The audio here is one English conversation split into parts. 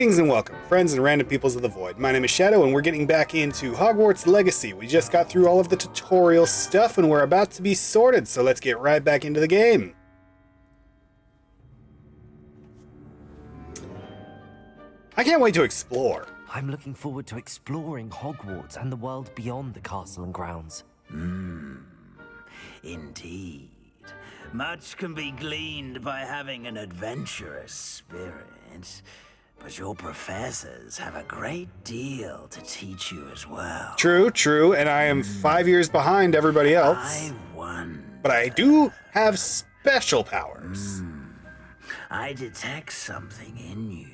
Greetings and welcome, friends and random peoples of the void. My name is Shadow, and we're getting back into Hogwarts Legacy. We just got through all of the tutorial stuff, and we're about to be sorted, so let's get right back into the game. I can't wait to explore. I'm looking forward to exploring Hogwarts and the world beyond the castle and grounds. Indeed. Much can be gleaned by having an adventurous spirit, but your professors have a great deal to teach you as well. True, and I am 5 years behind everybody else. I wonder. But I do have special powers. I detect something in you.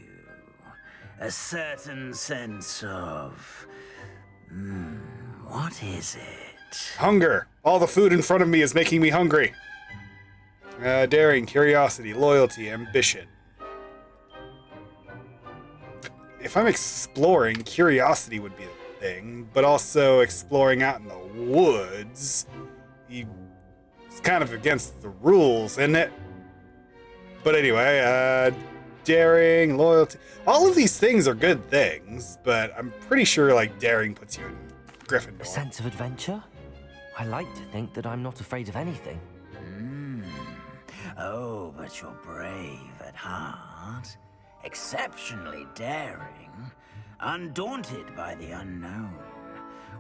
A certain sense of... what is it? Hunger. All the food in front of me is making me hungry. Daring, curiosity, loyalty, ambition. If I'm exploring, curiosity would be the thing, but also exploring out in the woods, it's kind of against the rules, isn't it? But anyway, daring, loyalty, all of these things are good things, but I'm pretty sure, like, daring puts you in Gryffindor. A sense of adventure? I like to think that I'm not afraid of anything. Oh, but you're brave at heart, exceptionally daring, undaunted by the unknown,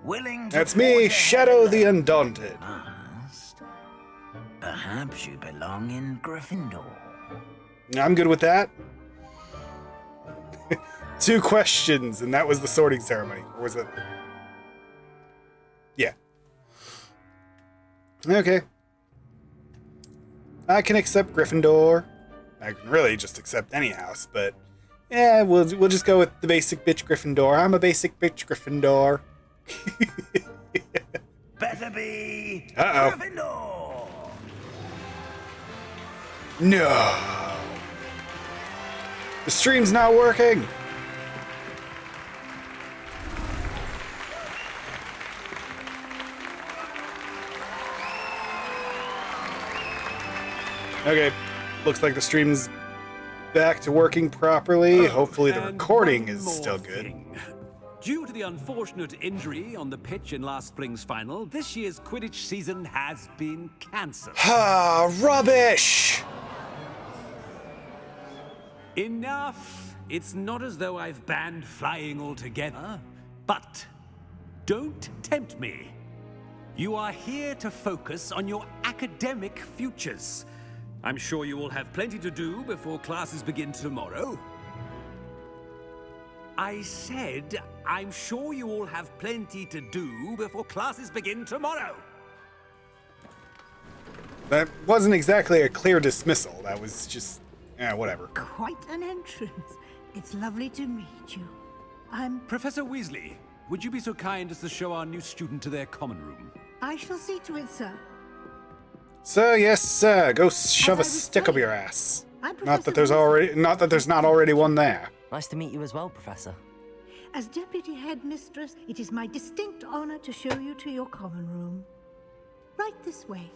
willing to... That's me, Shadow the Undaunted. Past. Perhaps you belong in Gryffindor. I'm good with that. 2 questions, and that was the sorting ceremony. Or was it? Yeah. Okay. I can accept Gryffindor. I can really just accept any house, but yeah, we'll just go with the basic bitch Gryffindor. I'm a basic bitch Gryffindor. Better be Uh-oh. Gryffindor. No. The stream's not working. Okay, looks like the stream's back to working properly. Hopefully the recording is still good. Due to the unfortunate injury on the pitch in last spring's final, this year's Quidditch season has been cancelled. Ah, rubbish! Enough! It's not as though I've banned flying altogether, but don't tempt me. You are here to focus on your academic futures. I'm sure you will have plenty to do before classes begin tomorrow. I said, I'm sure you all have plenty to do before classes begin tomorrow. That wasn't exactly a clear dismissal. That was just, whatever. Quite an entrance. It's lovely to meet you. I'm... Professor Weasley, would you be so kind as to show our new student to their common room? I shall see to it, sir. Sir, yes, sir. Go shove a stick up your ass. Not that there's not already one there. Nice to meet you as well, Professor. As Deputy Headmistress, it is my distinct honor to show you to your common room. Right this way.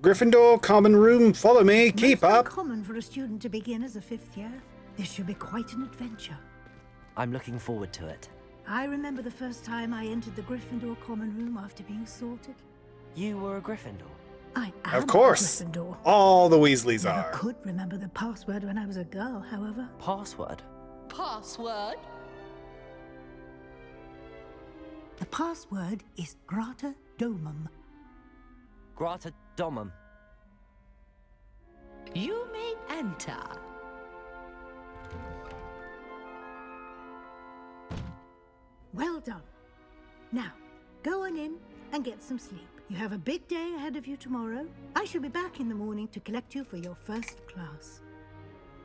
Gryffindor, common room, follow me, keep Most up. uncommon for a student to begin as a 5th year. This should be quite an adventure. I'm looking forward to it. I remember the first time I entered the Gryffindor common room after being sorted. You were a Gryffindor? I am Of course. a Gryffindor. All the Weasleys Never are. could remember the password when I was a girl, however. Password? Password? The password is Grata Domum. Grata Domum. You may enter. Well done. Now, go on in and get some sleep. You have a big day ahead of you tomorrow. I shall be back in the morning to collect you for your first class.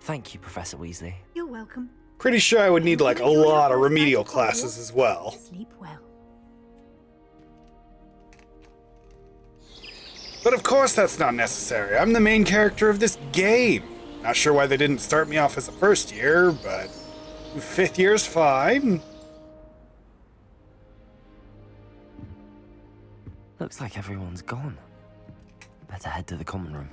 Thank you, Professor Weasley. You're welcome. Pretty sure I would need like a lot of remedial classes as well. Sleep well. But of course that's not necessary. I'm the main character of this game. Not sure why they didn't start me off as a 1st year, but 5th year's fine. Looks like everyone's gone. Better head to the common room.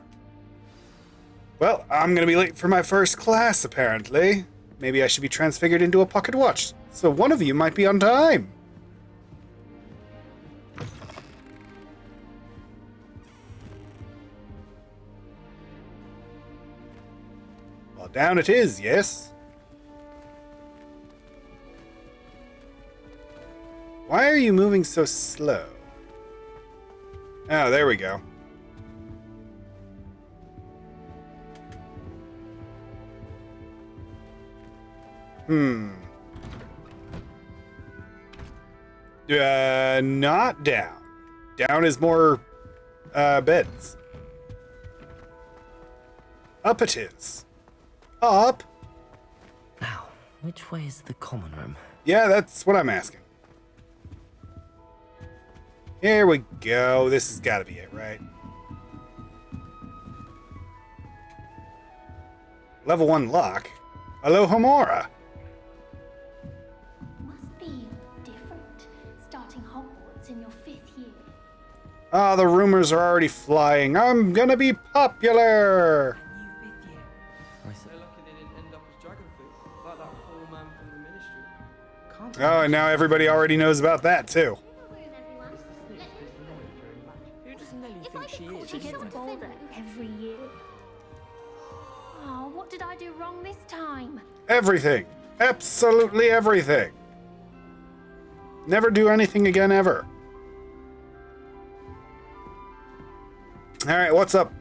Well, I'm gonna be late for my first class, apparently. Maybe I should be transfigured into a pocket watch, so one of you might be on time. Well, down it is, yes? Why are you moving so slow? Oh, there we go. Not down. Down is more, beds. Up it is. Up? Now, which way is the common room? Yeah, that's what I'm asking. Here we go. This has got to be it, right? Level 1 lock. Hello, Homora. Must be different, starting Hogwarts in your 5th year. Ah, the rumors are already flying. I'm gonna be popular. They're lucky they didn't end up as dragon food, like that poor man from the ministry. Oh, and now everybody already knows about that, too. Who does Nelly If I think she could is? she gets bolder every year. Oh, what did I do wrong this time? Everything. Absolutely everything. Never do anything again, ever. Alright, what's up?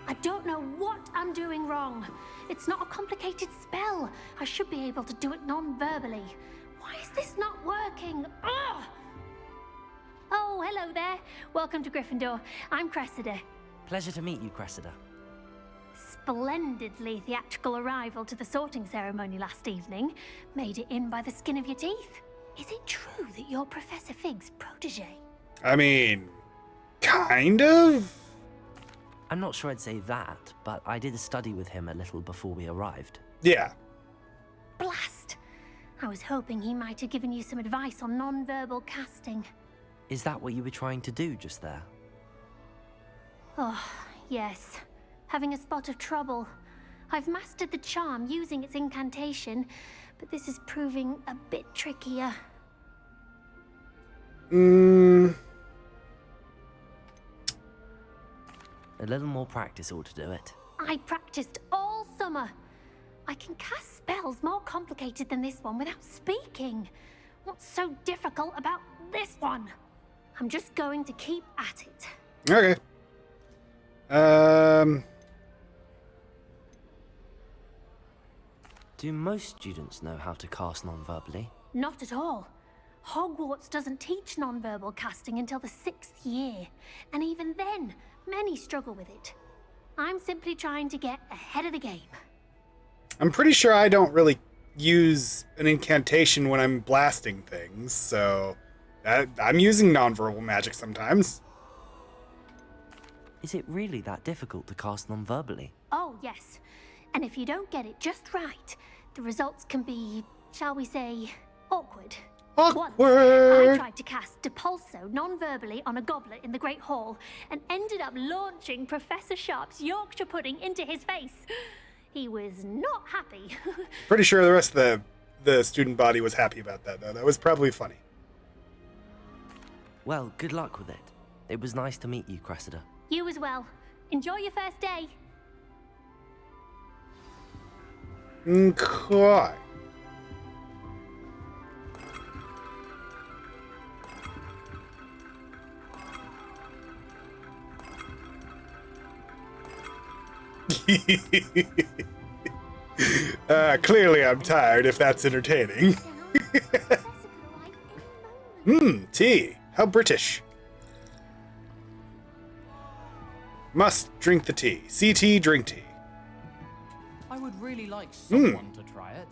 I don't know what I'm doing wrong. It's not a complicated spell. I should be able to do it non-verbally. Why is this not working? Ugh! Oh, hello there. Welcome to Gryffindor. I'm Cressida. Pleasure to meet you, Cressida. Splendidly theatrical arrival to the sorting ceremony last evening. Made it in by the skin of your teeth. Is it true that you're Professor Fig's protege? I mean, kind of? I'm not sure I'd say that, but I did study with him a little before we arrived. Yeah. Blast! I was hoping he might have given you some advice on non-verbal casting. Is that what you were trying to do just there? Oh, yes. Having a spot of trouble. I've mastered the charm using its incantation, but this is proving a bit trickier. A little more practice ought to do it. I practiced all summer. I can cast spells more complicated than this one without speaking. What's so difficult about this one? I'm just going to keep at it. Okay. Do most students know how to cast non-verbally? Not at all. Hogwarts doesn't teach non-verbal casting until the 6th year, and even then, many struggle with it. I'm simply trying to get ahead of the game. I'm pretty sure I don't really use an incantation when I'm blasting things, so I'm using nonverbal magic sometimes. Is it really that difficult to cast non-verbally? Oh, yes. And if you don't get it just right, the results can be, shall we say, awkward. Once, I tried to cast Depulso non-verbally on a goblet in the Great Hall and ended up launching Professor Sharp's Yorkshire pudding into his face. He was not happy. Pretty sure the rest of the student body was happy about that, though. That was probably funny. Well, good luck with it. It was nice to meet you, Cressida. You as well. Enjoy your first day. Okay. Clearly I'm tired, if that's entertaining. Tea. How British. Must drink the tea. See tea, drink tea. I would really like someone to try it.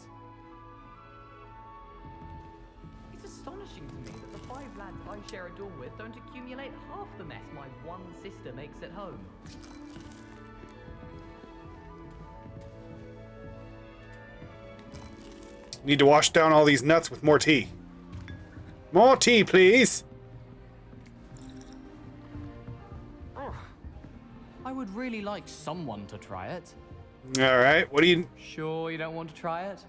It's astonishing to me that the 5 lads I share a dorm with don't accumulate half the mess my one sister makes at home. Need to wash down all these nuts with more tea. More tea, please. I would really like like someone to try it. All right. What do you? Sure you don't want to try it?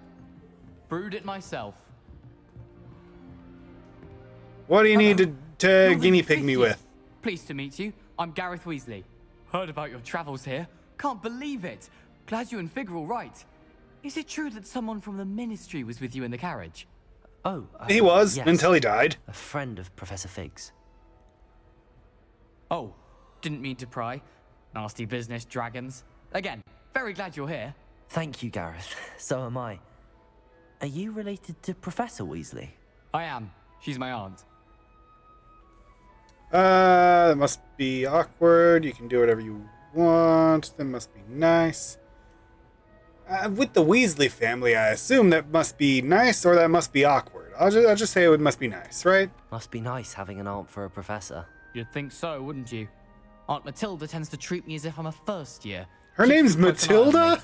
Brewed it myself. What do you need to You're the guinea pig me fifth with? year. Pleased to meet you. I'm Gareth Weasley. Heard about your travels here. Can't believe it. Glad you and Fig are all right. Is it true that someone from the Ministry was with you in the carriage? Oh, He was yes. until he died. A friend of Professor Fig's. Oh, didn't mean to pry. Nasty business, dragons. Again, very glad you're here. Thank you, Gareth. So am I. Are you related to Professor Weasley? I am. She's my aunt. That must be awkward. You can do whatever you want. That must be nice. With the Weasley family, I assume that must be nice or that must be awkward. I'll just say it must be nice, right? Must be nice having an aunt for a professor. You'd think so, wouldn't you? Aunt Matilda tends to treat me as if I'm a first year. Her Keeps name's a close eye on me. Matilda?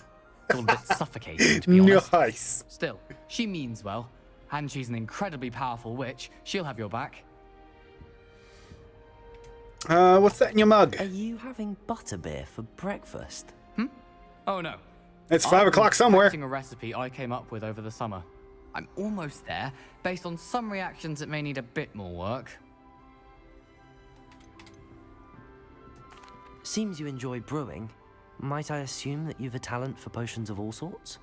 It's all a bit suffocating, to be honest. Nice. Still, she means well, and she's an incredibly powerful witch. She'll have your back. What's that in your mug? Are you having butterbeer for breakfast? Oh no. It's 5 o'clock somewhere. I'm a recipe I came up with over the summer. I'm almost there. Based on some reactions, it may need a bit more work. Seems you enjoy brewing. Might I assume that you've a talent for potions of all sorts?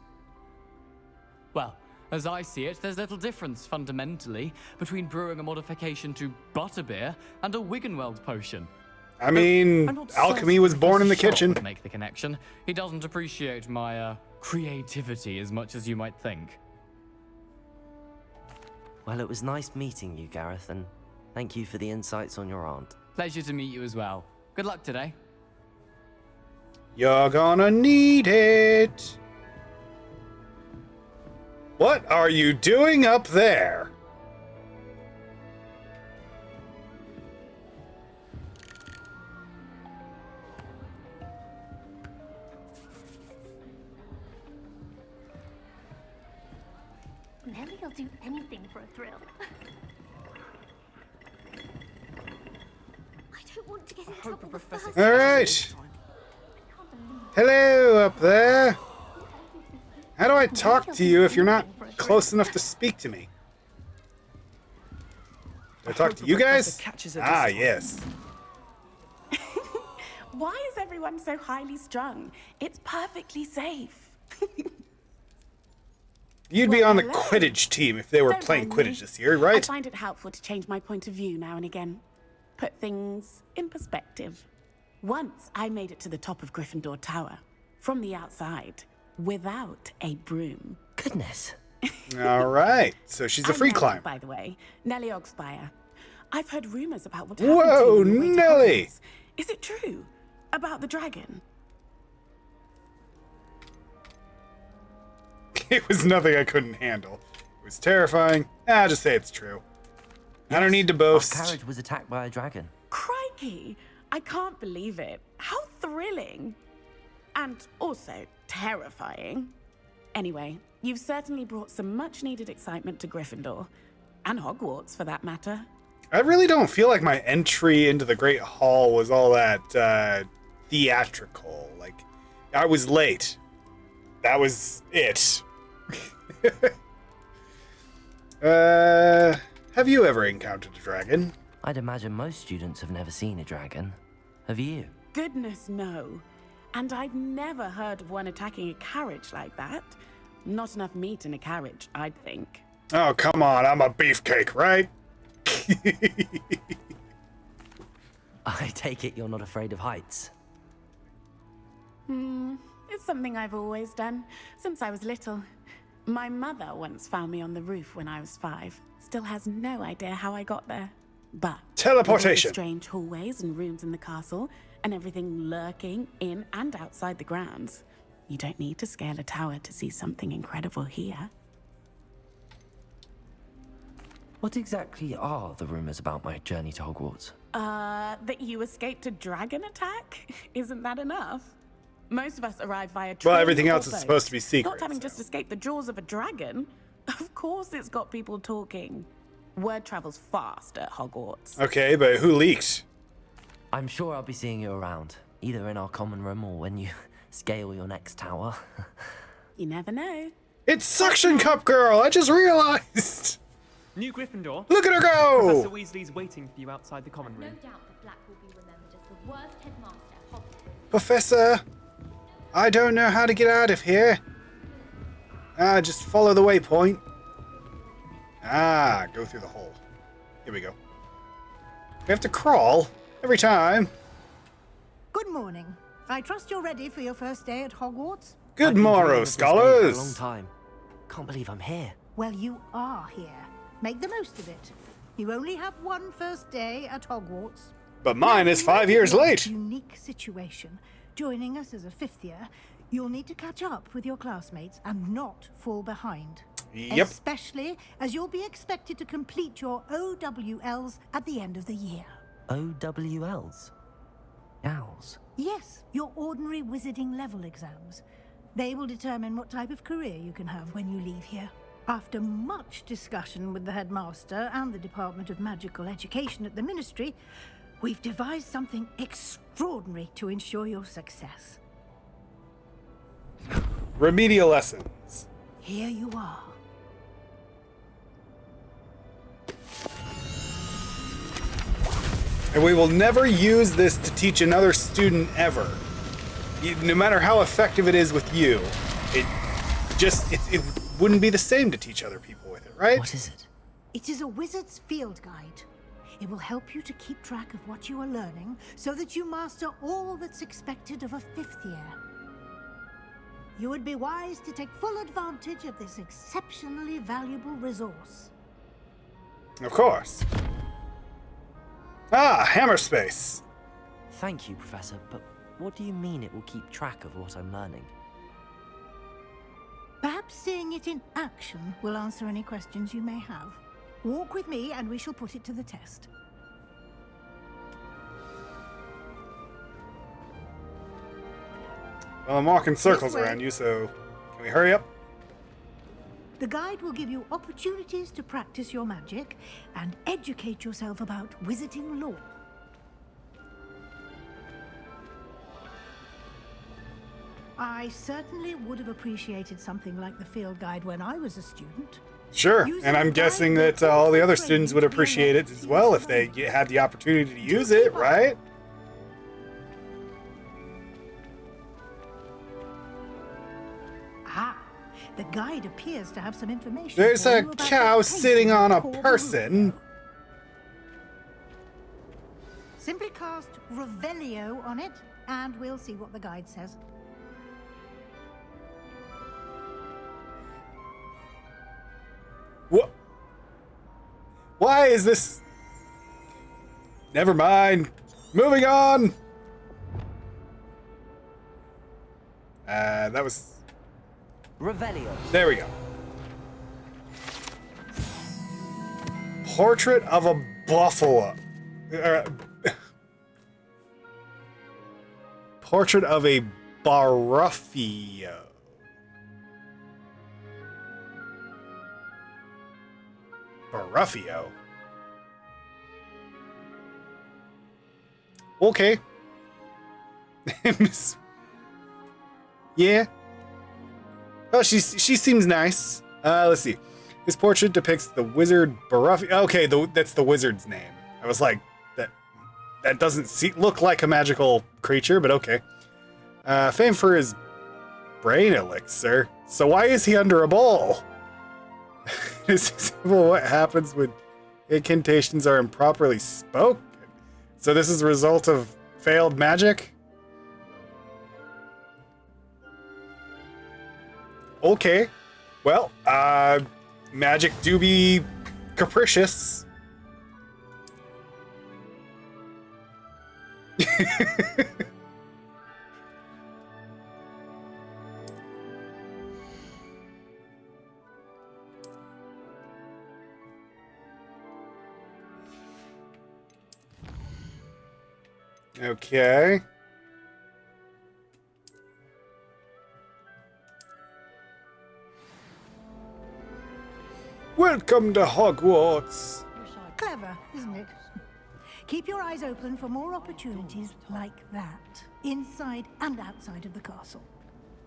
Well, as I see it, there's little difference, fundamentally, between brewing a modification to butterbeer and a Wiggenweld potion. I mean, I'm not alchemy certain was born in the Professor Sharp kitchen. would make the connection. He doesn't appreciate my, creativity as much as you might think. Well, it was nice meeting you, Gareth, and thank you for the insights on your aunt. Pleasure to meet you as well. Good luck today. You're gonna need it. What are you doing up there? Nelly'll do anything for a thrill. I don't want to get in trouble the first All right. Hello up there. How do I talk to you if you're not close enough to speak to me? Do I talk to you guys? Ah, yes. Why is everyone so highly strung? It's perfectly safe. You'd be on the hello. Quidditch team if they were Don't playing mind me. Quidditch this year, I right? find it helpful to change my point of view now and again. Put things in perspective. Once I made it to the top of Gryffindor Tower, from the outside, without a broom. Goodness. All right. So she's a I'm free Nellie, climber. by the way. Nellie Oxfire. I've heard rumors about what Whoa, happened to you on your way to Nellie! Hogwarts. Is it true? About the dragon? It was nothing I couldn't handle. It was terrifying. I'll just say it's true. I don't need to Our boast. carriage was attacked by a dragon. Crikey! I can't believe it. How thrilling! And also terrifying. Anyway, you've certainly brought some much-needed excitement to Gryffindor. And Hogwarts, for that matter. I really don't feel like my entry into the Great Hall was all that theatrical. Like, I was late. That was it. Have you ever encountered a dragon? I'd imagine most students have never seen a dragon. Have you? Goodness, no. And I've never heard of one attacking a carriage like that. Not enough meat in a carriage, I'd think. Oh, come on. I'm a beefcake, right? I take it you're not afraid of heights. It's something I've always done, since I was little. My mother once found me on the roof when I was 5. Still has no idea how I got there. But Teleportation. with all the strange hallways and rooms in the castle, and everything lurking in and outside the grounds, you don't need to scale a tower to see something incredible here. What exactly are the rumors about my journey to Hogwarts? That you escaped a dragon attack? Isn't that enough? Most of us arrive via train. Well, everything or else is boat. supposed to be secret. Not having so. just escaped the jaws of a dragon. Of course it's got people talking. Word travels fast at Hogwarts. Okay, but who leaked? I'm sure I'll be seeing you around. Either in our common room or when you scale your next tower. You never know. It's Suction Cup Girl! I just realized! New Gryffindor. Look at her go! Professor Weasley's waiting for you outside the common No room. doubt that Black will be remembered as the worst headmaster at Hogwarts. Professor, I don't know how to get out of here. Just follow the waypoint. Go through the hole. Here we go. We have to crawl every time. Good morning. I trust you're ready for your first day at Hogwarts. Good I've been morrow, dreaming of this day for a long scholars. time. Can't believe I'm here. Well, you are here. Make the most of it. You only have one first day at Hogwarts. But mine is 5 years In a late. Unique situation. Joining us as a fifth year, you'll need to catch up with your classmates and not fall behind. Yep. Especially as you'll be expected to complete your OWLs at the end of the year. OWLs? Owls. Yes, your ordinary wizarding level exams. They will determine what type of career you can have when you leave here. After much discussion with the headmaster and the Department of Magical Education at the Ministry, we've devised something extraordinary to ensure your success. Remedial lessons. Here you are. And we will never use this to teach another student ever. No matter how effective it is with you, it wouldn't be the same to teach other people with it, right? What is it? It is a wizard's field guide. It will help you to keep track of what you are learning so that you master all that's expected of a fifth year. You would be wise to take full advantage of this exceptionally valuable resource. Of course. Hammer space. Thank you, Professor, but what do you mean it will keep track of what I'm learning? Perhaps seeing it in action will answer any questions you may have. Walk with me and we shall put it to the test. Well, I'm walking circles This way. around you, so can we hurry up? The guide will give you opportunities to practice your magic and educate yourself about wizarding lore. I certainly would have appreciated something like the field guide when I was a student. Sure, Using and I'm the guessing guide that all the other will students would train you to be appreciate an it as well if they excellent had the opportunity to use it, right? The guide appears to have some information. There's for a you about cow the sitting on a painting person. Simply cast Revelio on it, and we'll see what the guide says. What? Why is this? Never mind. Moving on. That was. Revelio. There we go. Portrait of a buffalo. Portrait of a Baruffio. Baruffio? Okay. Yeah. Oh, she seems nice. Let's see. This portrait depicts the wizard Baruffio. Okay, that's the wizard's name. I was like, that doesn't look like a magical creature, but okay. Famed for his brain elixir. So why is he under a bowl? This is what happens when incantations are improperly spoken. So this is a result of failed magic? Okay. Well, magic do be capricious. Okay. Welcome to Hogwarts. Clever, isn't it? Keep your eyes open for more opportunities like that, inside and outside of the castle.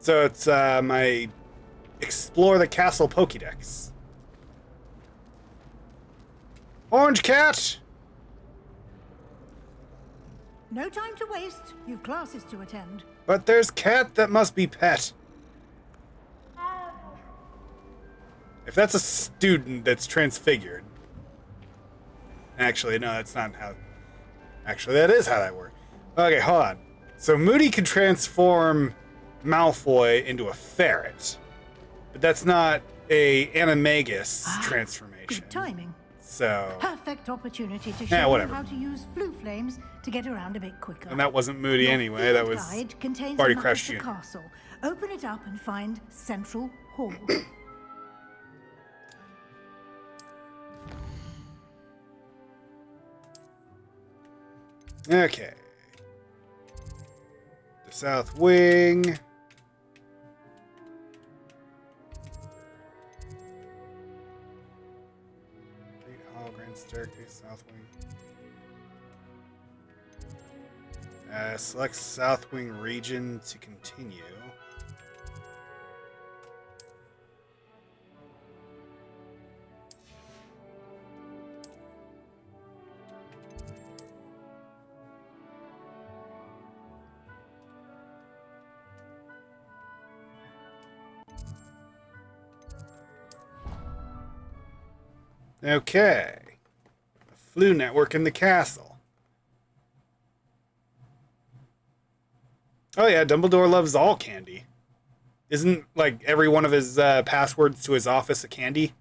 So it's my Explore the Castle Pokédex. Orange cat! No time to waste. You've classes to attend. But there's cat that must be pet. If that's a student that's transfigured. Actually, no, that's not how... Actually, that is how that works. Okay, hold on. So Moody can transform Malfoy into a ferret. But that's not a animagus transformation. Good timing. So... Perfect opportunity to show you how to use flue flames to get around a bit quicker. And that wasn't Moody anyway, that was Barty Crash Jr. Castle. Open it up and find Central Hall. Okay. The South Wing. Great Hall, Grand Staircase, South Wing. Select South Wing region to continue. Okay. The Floo network in the castle. Oh yeah, Dumbledore loves all candy. Isn't, like, every one of his passwords to his office a candy?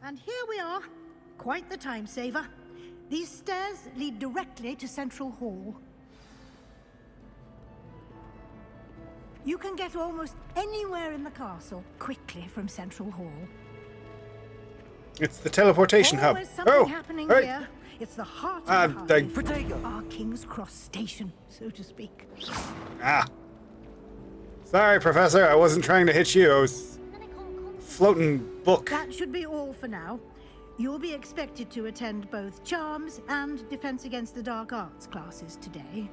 And here we are. Quite the time saver. These stairs lead directly to Central Hall. You can get almost anywhere in the castle quickly from Central Hall. It's the teleportation hub. Always something happening here. It's the heart of the hive. Our King's Cross station, so to speak. Ah. Sorry, Professor. I wasn't trying to hit you. I was floating book. That should be all for now. You'll be expected to attend both Charms and Defense Against the Dark Arts classes today.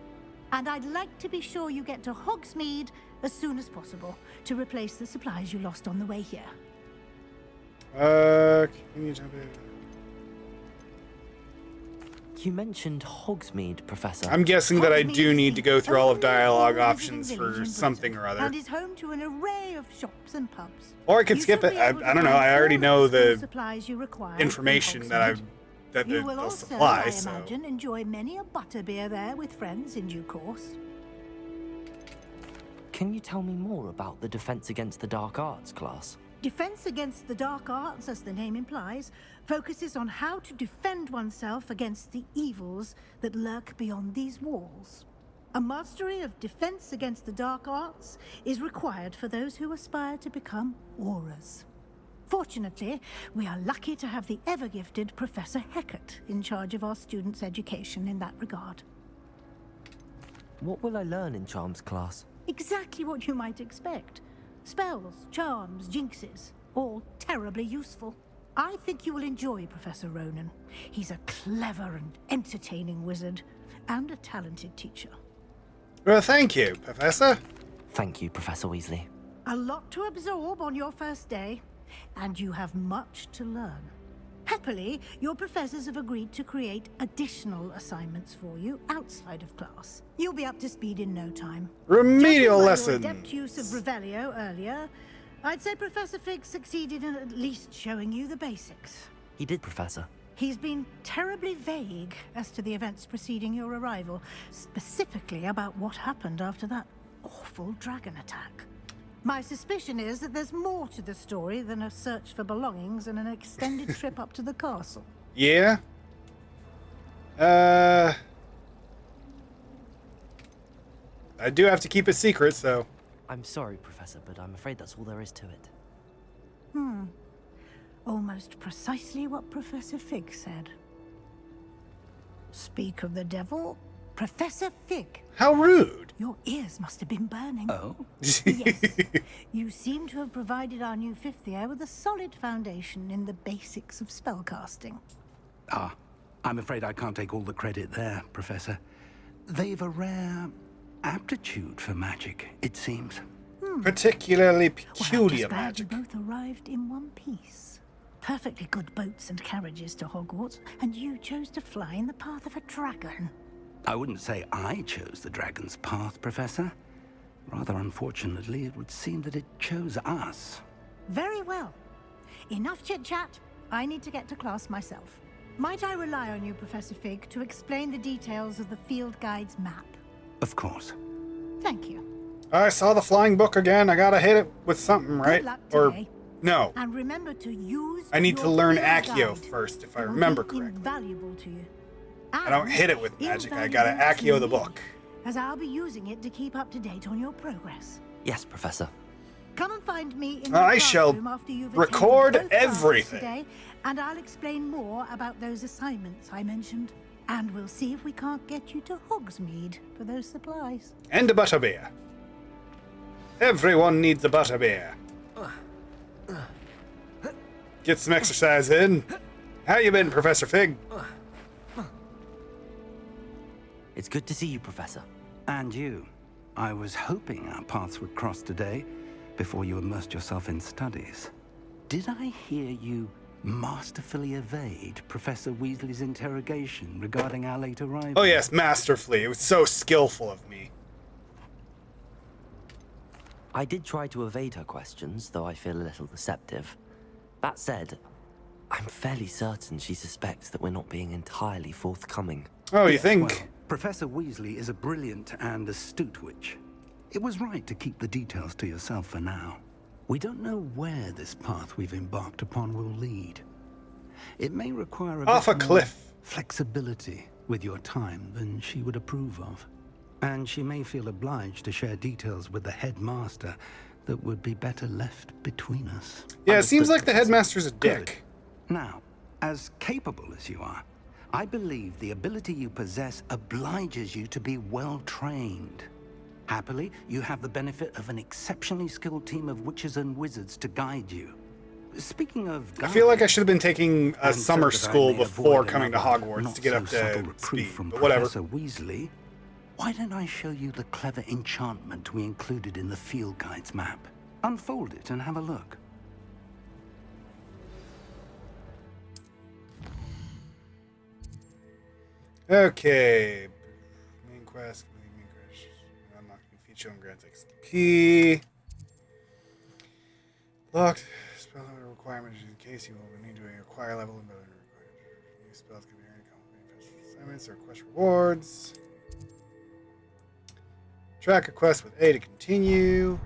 And I'd like to be sure you get to Hogsmeade as soon as possible to replace the supplies you lost on the way here. Can you jump in? You mentioned Hogsmeade, Professor. I'm guessing that I do need to go through all of dialogue options for something or other. And is home to an array of shops and pubs. Or I could skip it. I don't know. I already know the information that they'll supply. I imagine, enjoy many a butterbeer there with friends in due course. Can you tell me more about the Defense Against the Dark Arts class? Defense Against the Dark Arts, as the name implies, focuses on how to defend oneself against the evils that lurk beyond these walls. A mastery of Defense Against the Dark Arts is required for those who aspire to become Aurors. Fortunately, we are lucky to have the ever-gifted Professor Hecat in charge of our students' education in that regard. What will I learn in Charms class? Exactly what you might expect. Spells, charms, jinxes, all terribly useful. I think you will enjoy Professor Ronan. He's a clever and entertaining wizard, and a talented teacher. Well, thank you, Professor. Thank you, Professor Weasley. A lot to absorb on your first day, and you have much to learn. Happily, your professors have agreed to create additional assignments for you outside of class. You'll be up to speed in no time. Remedial lessons. Your adept use of Revelio earlier, I'd say Professor Fig succeeded in at least showing you the basics. He did, Professor. He's been terribly vague as to the events preceding your arrival, specifically about what happened after that awful dragon attack. My suspicion is that there's more to the story than a search for belongings and an extended trip up to the castle. Yeah? I do have to keep it secret, so... I'm sorry, Professor, but I'm afraid that's all there is to it. Almost precisely what Professor Fig said. Speak of the devil, Professor Fig. How rude. Your ears must have been burning. Oh? Yes. You seem to have provided our new fifth year with a solid foundation in the basics of spellcasting. Ah, I'm afraid I can't take all the credit there, Professor. They've a rare aptitude for magic, it seems. Particularly Well, I'm peculiar just glad magic. you both arrived in one piece. Perfectly good boats and carriages to Hogwarts, and you chose to fly in the path of a dragon. I wouldn't say I chose the dragon's path, Professor. Rather unfortunately, it would seem that it chose us. Very well. Enough chit-chat. I need to get to class myself. Might I rely on you, Professor Fig, to explain the details of the field guide's map? Of course. Thank you. I saw the flying book again. I gotta hit it with something, right? Good luck Or today. no. And remember to use I need to your learn field Accio guide. first, if I It will remember be correctly. invaluable to you. I don't hit it with magic. I gotta Invaluable to Accio the me, book. as I'll be using it to keep up to date on your progress. Yes, Professor. Come and find me in I the shall classroom after you've record attended both classes everything. today, and I'll explain more about those assignments I mentioned. And we'll see if we can't get you to Hogsmeade for those supplies. And a butterbeer. Everyone needs a butterbeer. Get some exercise in. How you been, Professor Fig? It's good to see you, Professor. And you. I was hoping our paths would cross today, before you immersed yourself in studies. Did I hear you masterfully evade Professor Weasley's interrogation regarding our late arrival? Oh yes, masterfully. It was so skillful of me. I did try to evade her questions, though I feel a little deceptive. That said, I'm fairly certain she suspects that we're not being entirely forthcoming. Oh, you Yes, think? well, Professor Weasley is a brilliant and astute witch. It was right to keep the details to yourself for now. We don't know where this path we've embarked upon will lead. It may require Off a bit more cliff. flexibility with your time than she would approve of. And she may feel obliged to share details with the headmaster that would be better left between us. Yeah, it seems Understood, like the Professor? headmaster's a Good. dick. Now, as capable as you are, I believe the ability you possess obliges you to be well trained. Happily, you have the benefit of an exceptionally skilled team of witches and wizards to guide you. Speaking of I feel like I guidance, should have been taking a and so summer that I school may before avoid coming to another Hogwarts not to get so up subtle to reproof speed, from but whatever. Professor Weasley, why don't I show you the clever enchantment we included in the field guide's map? Unfold it and have a look. Okay. Main quest. Unlock new feature and grants XP. Locked. Spell limit requirements in case you will need to acquire level and ability requirements. New spells can be earned in assignments or quest rewards. Track a quest with A to continue.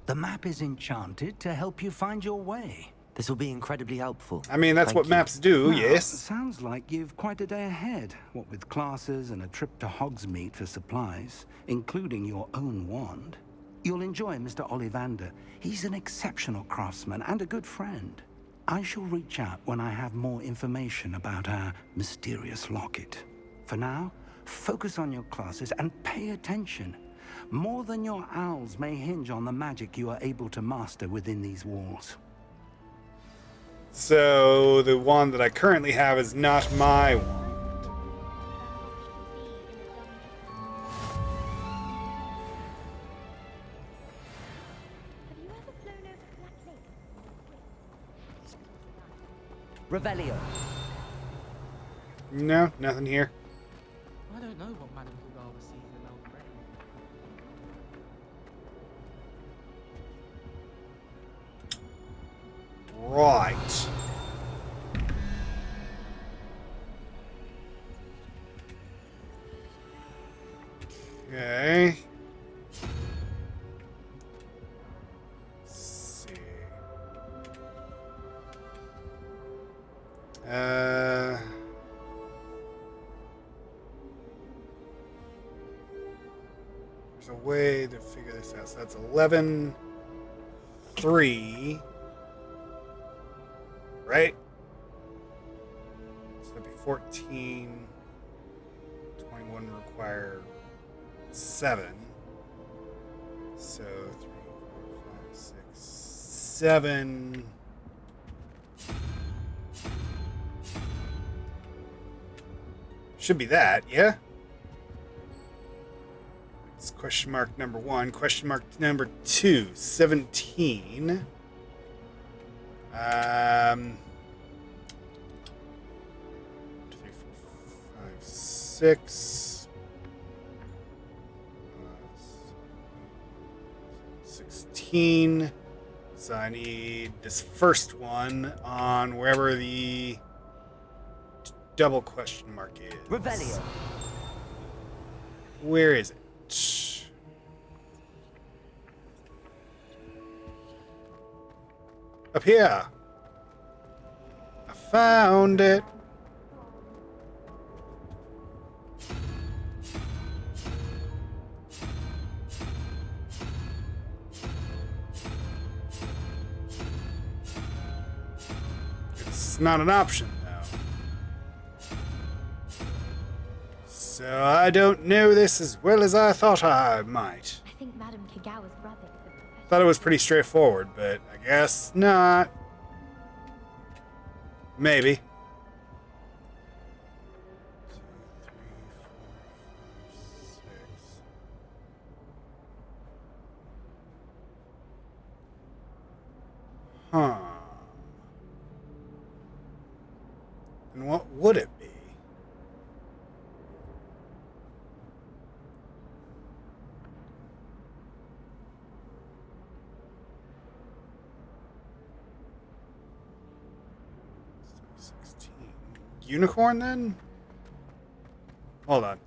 The map is enchanted to help you find your way. This will be incredibly helpful. I mean, that's Thank what you. maps do, Now, yes. Sounds like you've quite a day ahead, what with classes and a trip to Hogsmeade for supplies, including your own wand. You'll enjoy Mr. Ollivander. He's an exceptional craftsman and a good friend. I shall reach out when I have more information about our mysterious locket. For now, focus on your classes and pay attention. More than your owls may hinge on the magic you are able to master within these walls. So the wand that I currently have is not my wand. Revelio. No, nothing here. I don't know what Madame Hoogar was seeing in Melbourne. Right. Okay. Let's see. There's a way to figure this out. So that's 11, 3. Right? So that'd be 14. 21 require 7. So 3, 4, 5, 6, 7. Should be that, yeah? It's question mark number 1. Question mark number 2. 17. 2, 3, 4, 5, 6. 16. So I need this first one on wherever the double question mark is. Revelio. Where is it? Up here. I found it. It's not an option, though. So I don't know this as well as I thought I might. I think Madame Kagawa's brother is a professor. Thought it was pretty straightforward, but I guess not. Maybe. 2, 3, 4, 5, 6. Huh. And what would it be? Unicorn, then? Hold on.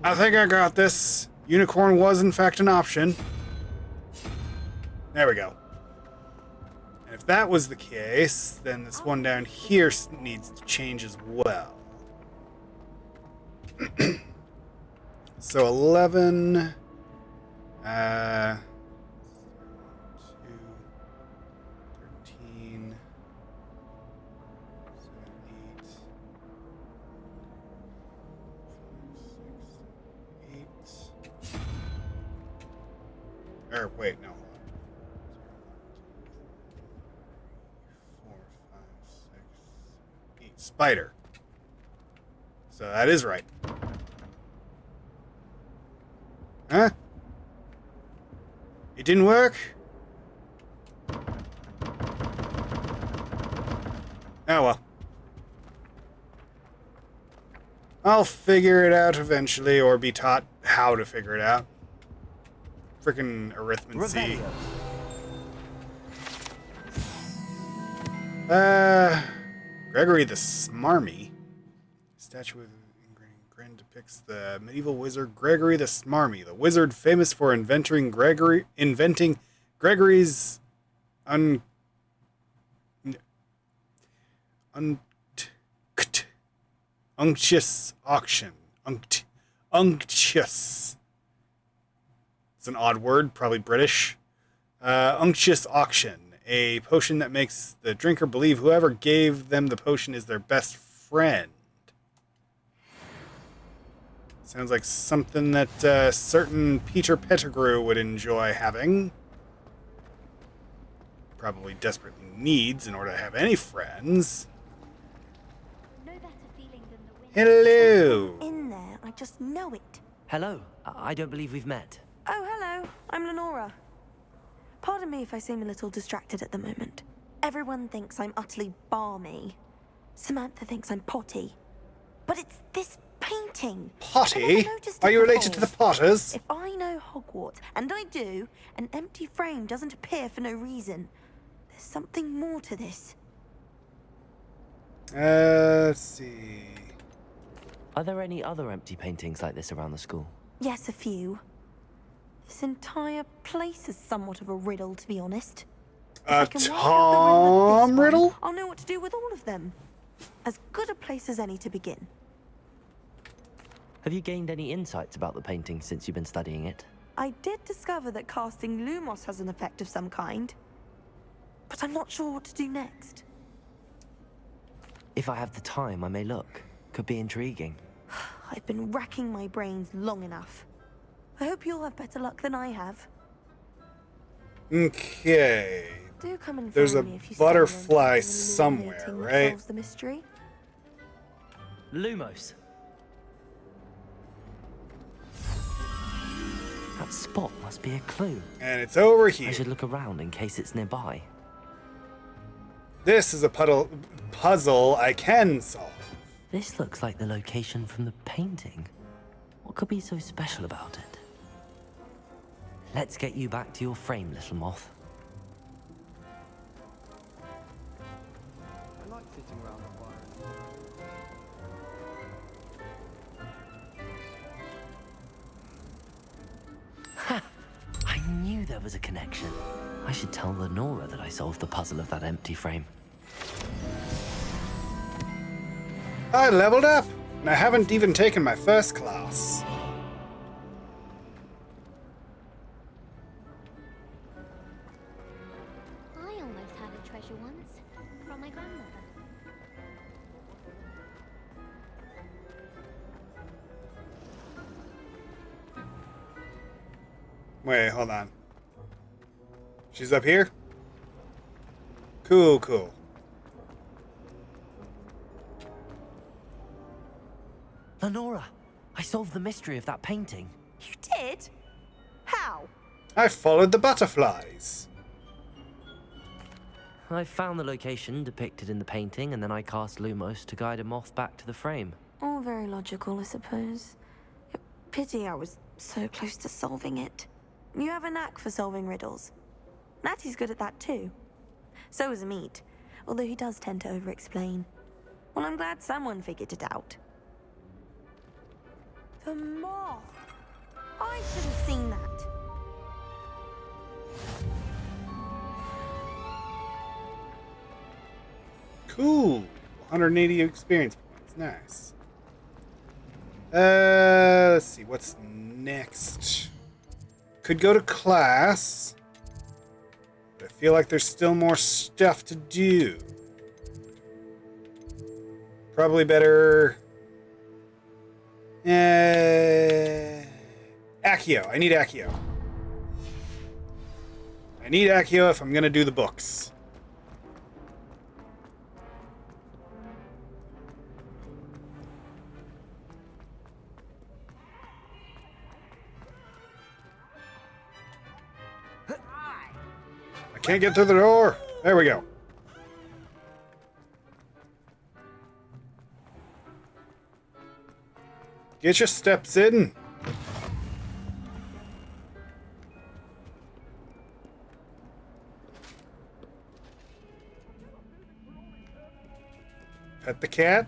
I think I got this. Unicorn was, in fact, an option. There we go. And if that was the case, then this one down here needs to change as well. So 11... 2, 13... 8. Or wait, no. 4, 5, 6, 8. Spider. So that is right. Huh? It didn't work? Oh well. I'll figure it out eventually, or be taught how to figure it out. Frickin' arithmancy. Gregory the Smarmy. Statue with grin depicts the medieval wizard Gregory the Smarmy, the wizard famous for inventing Gregory's unctuous auction. Unctuous. It's an odd word, probably British. Unctuous auction. A potion that makes the drinker believe whoever gave them the potion is their best friend. Sounds like something that certain Peter Pettigrew would enjoy having. Probably desperately needs in order to have any friends. No better feeling than the wind. Hello. In there, I just know it. Hello. I don't believe we've met. Oh, hello. I'm Lenora. Pardon me if I seem a little distracted at the moment. Everyone thinks I'm utterly balmy. Samantha thinks I'm potty. But it's this painting. Potty? Are you related to the Potters? If I know Hogwarts, and I do, an empty frame doesn't appear for no reason. There's something more to this. Let's see. Are there any other empty paintings like this around the school? Yes, a few. This entire place is somewhat of a riddle, to be honest. A Tom riddle? I'll know what to do with all of them. As good a place as any to begin. Have you gained any insights about the painting since you've been studying it? I did discover that casting Lumos has an effect of some kind. But I'm not sure what to do next. If I have the time, I may look. Could be intriguing. I've been racking my brains long enough. I hope you'll have better luck than I have. Okay. Do come and There's a find me if you butterfly stumble into somewhere, anything that right? solves the mystery. Lumos. That spot must be a clue. And it's over I here. should look around in case it's nearby. This is a puzzle I can solve. This looks like the location from the painting. What could be so special about it? Let's get you back to your frame, little moth. I like sitting around the fire. Ha! I knew there was a connection. I should tell Lenora that I solved the puzzle of that empty frame. I leveled up, and I haven't even taken my first class. I almost had a treasure once from my grandmother. Wait, hold on. She's up here? Cool, cool. Lenora, I solved the mystery of that painting. You did? How? I followed the butterflies. I found the location depicted in the painting, and then I cast Lumos to guide a moth back to the frame. All very logical, I suppose. Pity I was so close to solving it. You have a knack for solving riddles. Natty's good at that too. So is Amit, although he does tend to over-explain. Well, I'm glad someone figured it out. The moth! I should have seen that. Cool. 180 experience points. Nice. Let's see. What's next? Could go to class. But I feel like there's still more stuff to do. Probably better... Accio. I need Accio. I need Accio if I'm gonna do the books. I can't get through the door. There we go. Get your steps in. Pet the cat.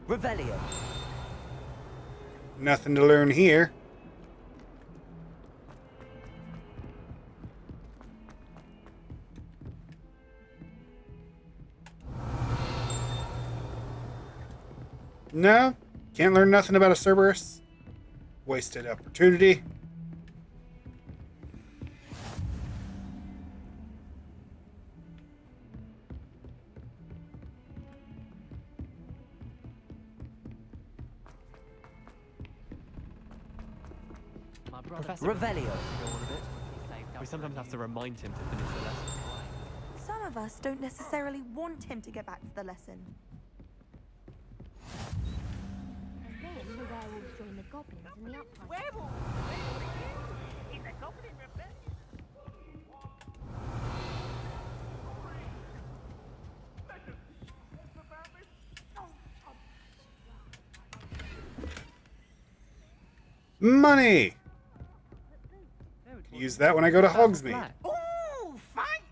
Revelio. Nothing to learn here. No, can't learn nothing about a Cerberus. Wasted opportunity. Professor Revelio. We sometimes have to remind him to finish the lesson. Some of us don't necessarily want him to get back to the lesson. And then the werewolves join the goblins in the uprising. Werewolf? Is a goblin rebellion? Money! Use that when I go to Hogsmeade. Ooh, fight!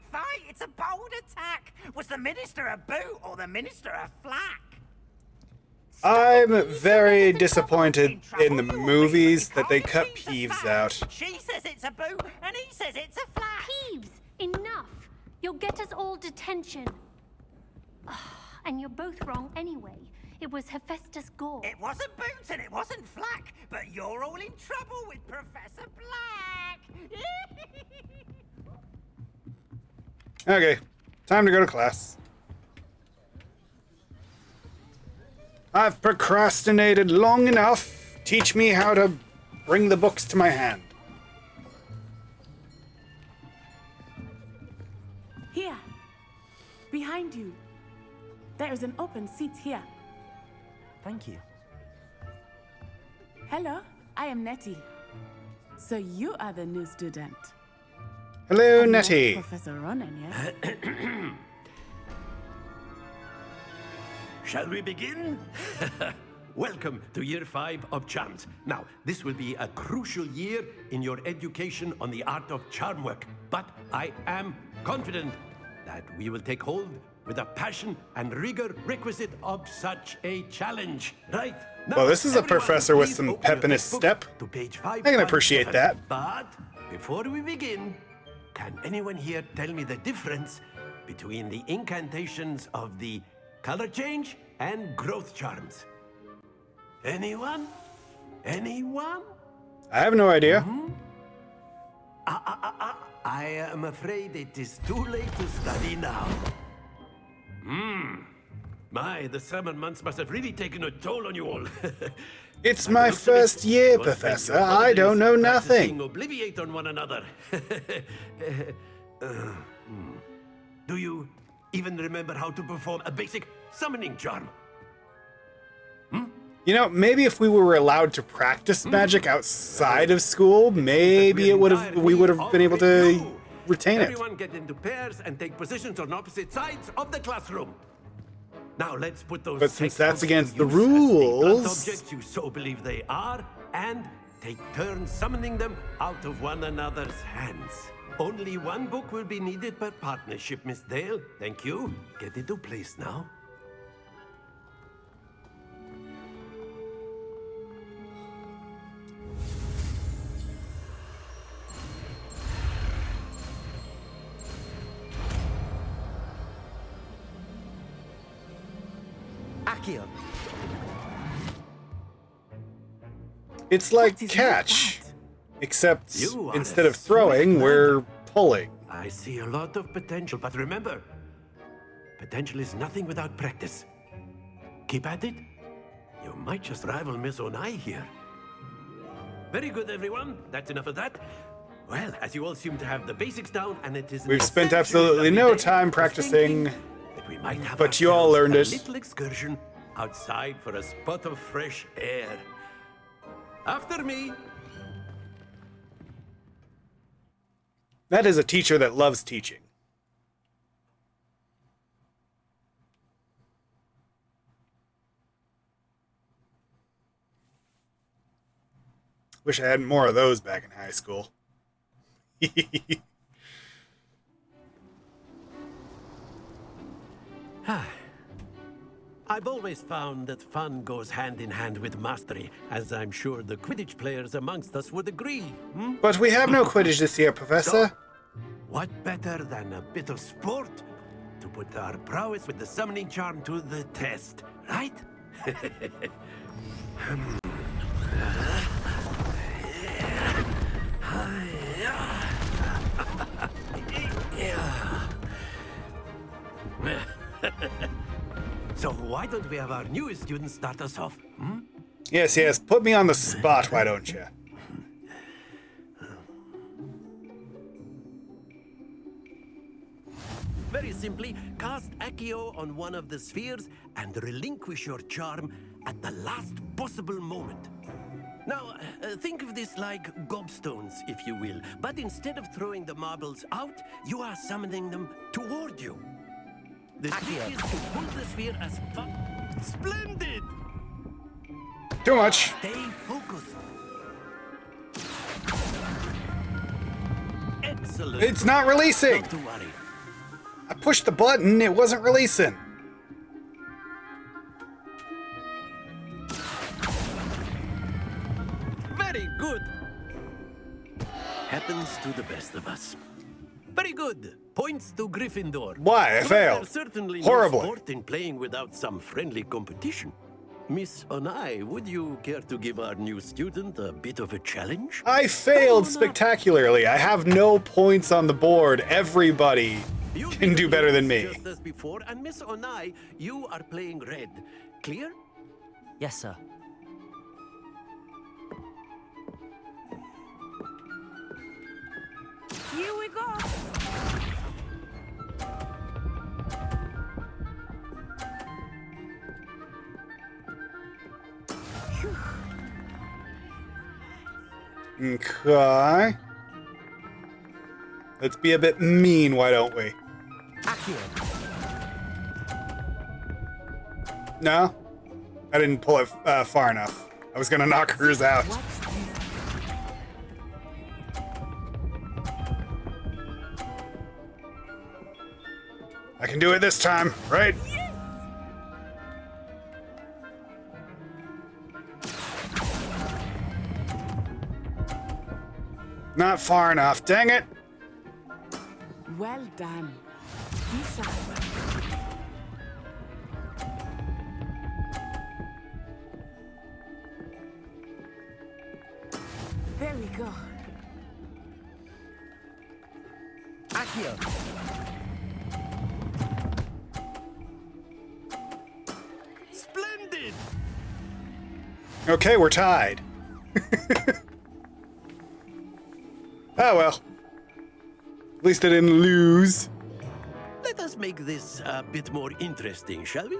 It's a bold attack! Was the minister a boot or the minister a flack? I'm very disappointed in the movies that they cut Peeves out. She says it's a boot and he says it's a flack! Peeves, enough! You'll get us all detention. And you're both wrong anyway. It was Hephaestus Gore. It wasn't boot and it wasn't flack, but you're all in trouble with Professor Black! Okay, time to go to class. I've procrastinated long enough. Teach me how to bring the books to my hand. Here. Behind you. There is an open seat here. Thank you. Hello, I am Nettie. So you are the new student. Hello, I'm Nettie. Professor Ronan, yes? Shall we begin? Welcome to Year 5 of Charms. Now, this will be a crucial year in your education on the art of charm work. But I am confident that we will take hold with the passion and rigor requisite of such a challenge. Right? Now, Well, this is a everyone, professor with please some open pep your in his textbook step. to page I can appreciate 557. that. But before we begin, can anyone here tell me the difference between the incantations of the color change and growth charms? Anyone? Anyone? I have no idea. I am afraid it is too late to study now. My, the summer months must have really taken a toll on you all. It's my first year, Don't spend Professor. your I don't know holidays practicing nothing. Obliviate on one another. Do you even remember how to perform a basic summoning charm? You know, maybe if we were allowed to practice magic outside of school, maybe we would have been able to retain it. Everyone get into pairs and take positions on opposite sides of the classroom. Now let's put those. But since that's textbooks to against the use as the blunt rules- objects you so believe they are, and take turns summoning them out of one another's hands. Only one book will be needed per partnership, Miss Dale. Thank you. Get into place now. Accio. It's like What is catch, that? except You are instead a of throwing, swift we're learner. pulling. I see a lot of potential, but remember, potential is nothing without practice. Keep at it. You might just rival Miss Onai here. Very good, everyone. That's enough of that. Well, as you all seem to have the basics down, and it is an We've spent exceptionally absolutely lovely no day, time I was practicing, thinking that we might have but you all ourselves learned a it. little excursion outside for a spot of fresh air. After me. That is a teacher that loves teaching. Wish I had more of those back in high school. I've always found that fun goes hand in hand with mastery, as I'm sure the Quidditch players amongst us would agree. But we have no Quidditch this year, Professor. What better than a bit of sport to put our prowess with the summoning charm to the test, right? So why don't we have our newest student start us off? Yes, yes, put me on the spot, why don't you? Very simply, cast Accio on one of the spheres and relinquish your charm at the last possible moment. Now, think of this like gobstones, if you will, but instead of throwing the marbles out, you are summoning them toward you. The trick is to pull the sphere as far... Splendid! Too much. Stay focused. Excellent. It's not releasing. Not to worry. I pushed the button, it wasn't releasing. Very good. Happens to the best of us. Very good. Points to Gryffindor. Why? I But failed. there's certainly Horribly. no sport in playing without some friendly competition. Miss Onai, would you care to give our new student a bit of a challenge? I failed spectacularly. I have no points on the board. Everybody can do better than me. Just as before, and Miss Onai, you are playing red. Clear? Yes, sir. Here we go. Okay. Let's be a bit mean, why don't we? No? I didn't pull it far enough. I was gonna knock hers out. I can do it this time, right? Not far enough, dang it! Well done. Lisa. There we go. Accio. Splendid! Okay, we're tied. Oh well. At least I didn't lose. Let us make this a bit more interesting, shall we?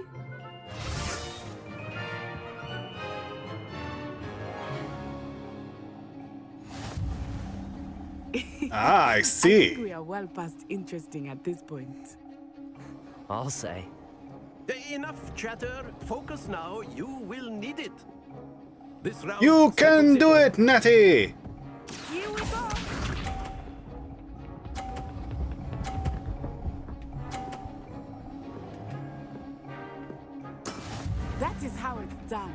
Ah, I I see. think we are well past interesting at this point. I'll say. Enough chatter. Focus now. You will need it. This round. You can do it, Natty! Here we go. That is how it's done.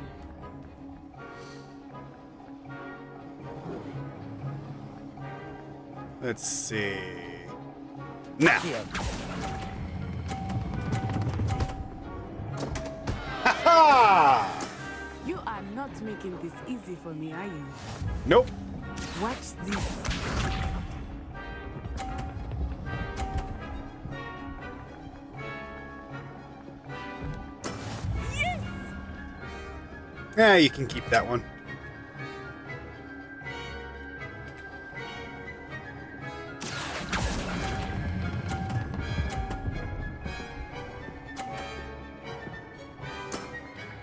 Let's see. Now. Ha-ha! You are not making this easy for me, are you? Nope. Watch this. Yes! Yeah, you can keep that one.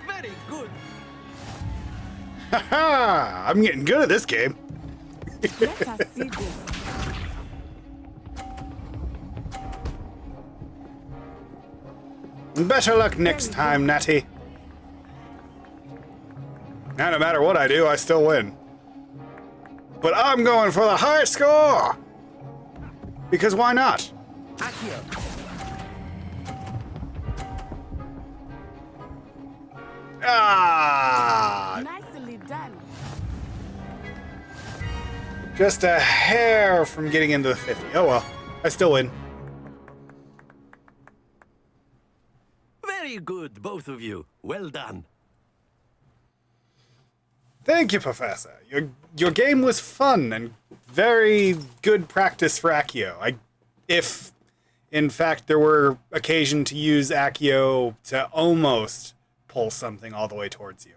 Very good. Haha! I'm getting good at this game. Let us see this. Better luck next time, Natty. Now, no matter what I do, I still win. But I'm going for the high score! Because why not? Ah! Nicely done. Just a hair from getting into the 50. Oh well, I still win. Very good, both of you. Well done. Thank you, Professor. Your game was fun and very good practice for Accio. If, in fact, there were occasion to use Accio to almost pull something all the way towards you.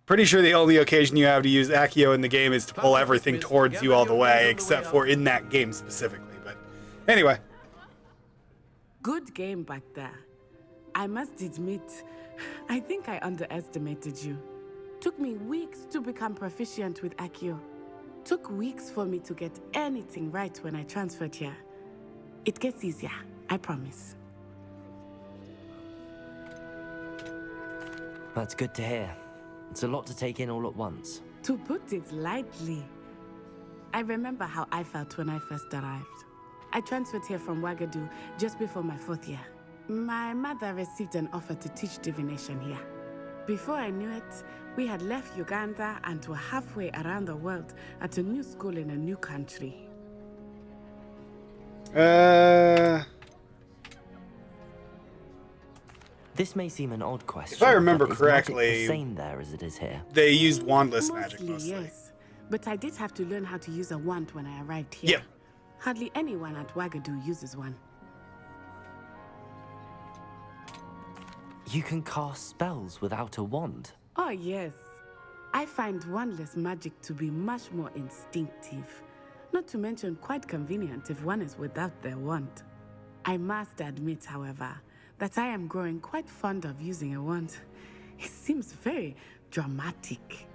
Pretty sure the only occasion you have to use Accio in the game is to pull everything towards you all the way, except for in that game specifically. But anyway. Good game back there. I must admit, I think I underestimated you. Took me weeks to become proficient with Accio. Took weeks for me to get anything right when I transferred here. It gets easier, I promise. That's good to hear. It's a lot to take in all at once. To put it lightly, I remember how I felt when I first arrived. I transferred here from Wagadu just before my 4th year. My mother received an offer to teach divination here. Before I knew it, we had left Uganda and were halfway around the world at a new school in a new country. This may seem an odd question. If I remember but is correctly, magic the same there as it is here. They used wandless magic mostly. Yes, but I did have to learn how to use a wand when I arrived here. Yep. Hardly anyone at Wagadu uses one. You can cast spells without a wand. Oh, yes. I find wandless magic to be much more instinctive. Not to mention quite convenient if one is without their wand. I must admit, however, that I am growing quite fond of using a wand. It seems very dramatic.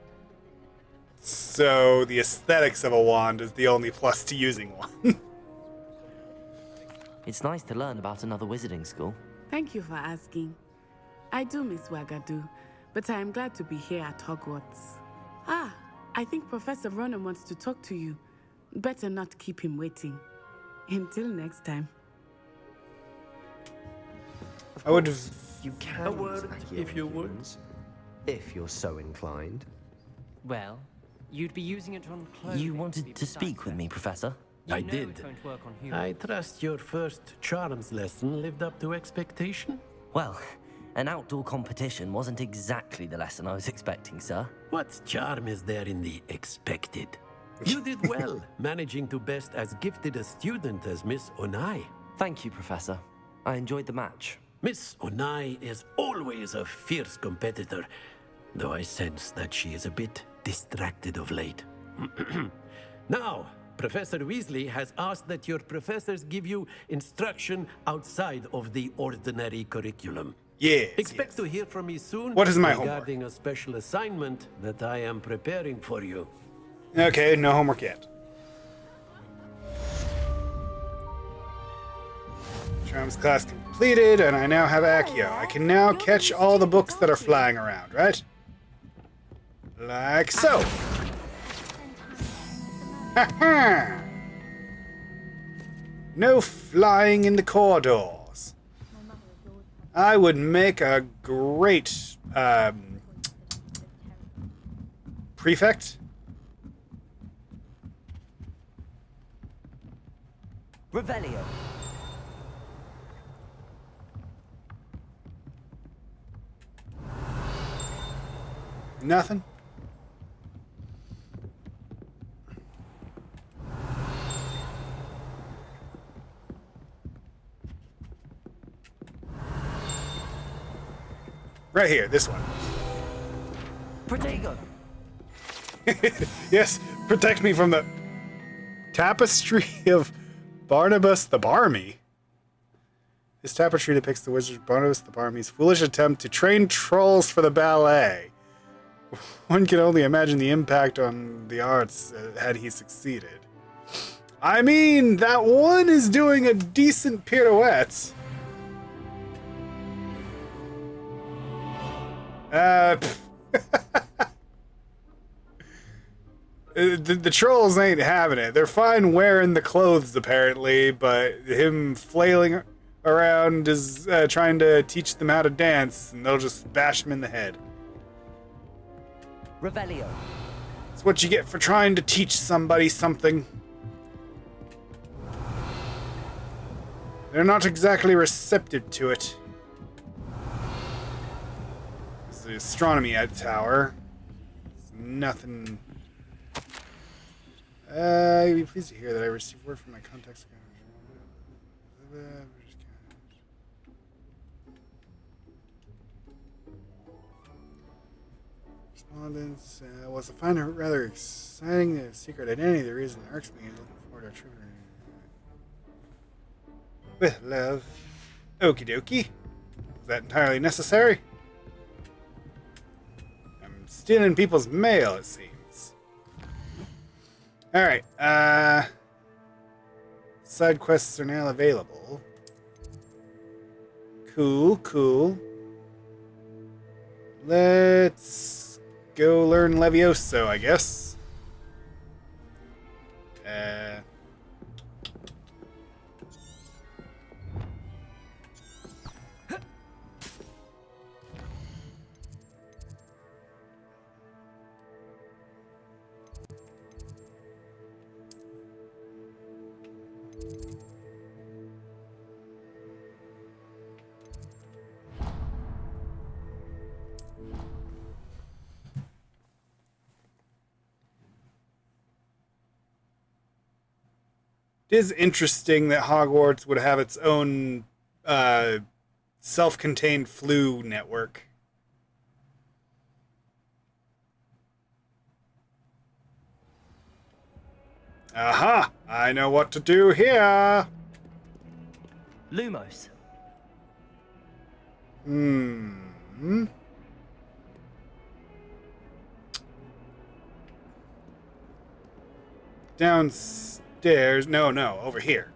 So the aesthetics of a wand is the only plus to using one. It's nice to learn about another wizarding school. Thank you for asking. I do miss Wagadu, but I am glad to be here at Hogwarts. Ah, I think Professor Ronan wants to talk to you. Better not keep him waiting. Until next time. I would. You can A word, if you would. If you're so inclined. Well, you'd be using it on clothing. You wanted to speak with me, Professor? I did. I trust your first charms lesson lived up to expectation? Well, an outdoor competition wasn't exactly the lesson I was expecting, sir. What charm is there in the expected? You did well, managing to best as gifted a student as Miss Onai. Thank you, Professor. I enjoyed the match. Miss Onai is always a fierce competitor, though I sense that she is a bit distracted of late. Now, Professor Weasley has asked that your professors give you instruction outside of the ordinary curriculum. Yes. Expect to hear from me soon. What is my regarding homework? a special assignment that I am preparing for you. Okay, no homework yet. Charms class completed, and I now have Accio. I can now catch all the books that are flying around, right? Like so. Ha-ha! No flying in the corridors. I would make a great prefect. Revelio. Nothing. Right here, this one. Protego. Yes, protect me from the tapestry of Barnabas the Barmy. This tapestry depicts the wizard Barnabas the Barmy's foolish attempt to train trolls for the ballet. One can only imagine the impact on the arts had he succeeded. I mean, that one is doing a decent pirouette. The trolls ain't having it. They're fine wearing the clothes, apparently, but him flailing around is trying to teach them how to dance, and they'll just bash him in the head. Revelio. It's what you get for trying to teach somebody something. They're not exactly receptive to it. This is the astronomy tower. It's nothing. You'd be pleased to hear that I received word from my contacts. Respondents was to find a rather exciting secret identity. The reason that irks me is looking forward to a trip. With love. Okie dokie. Was that entirely necessary? I'm stealing people's mail, it seems. Alright, side quests are now available. Cool, cool. Let's go learn Levioso, I guess. It is interesting that Hogwarts would have its own self-contained flu network. Aha! I know what to do here! Lumos. Downstairs. No, over here.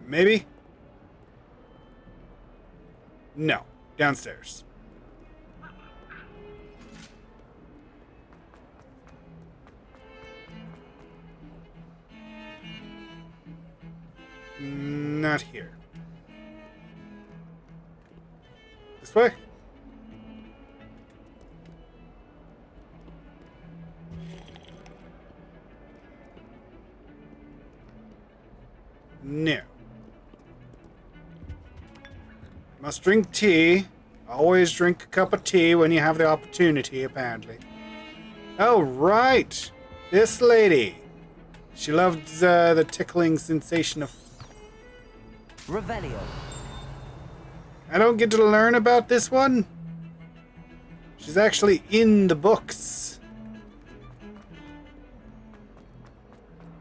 Maybe? No, downstairs. Not here. This way? No. Must drink tea. Always drink a cup of tea when you have the opportunity, apparently. Oh, right. This lady. She loves the tickling sensation of... Revelio. I don't get to learn about this one? She's actually in the books.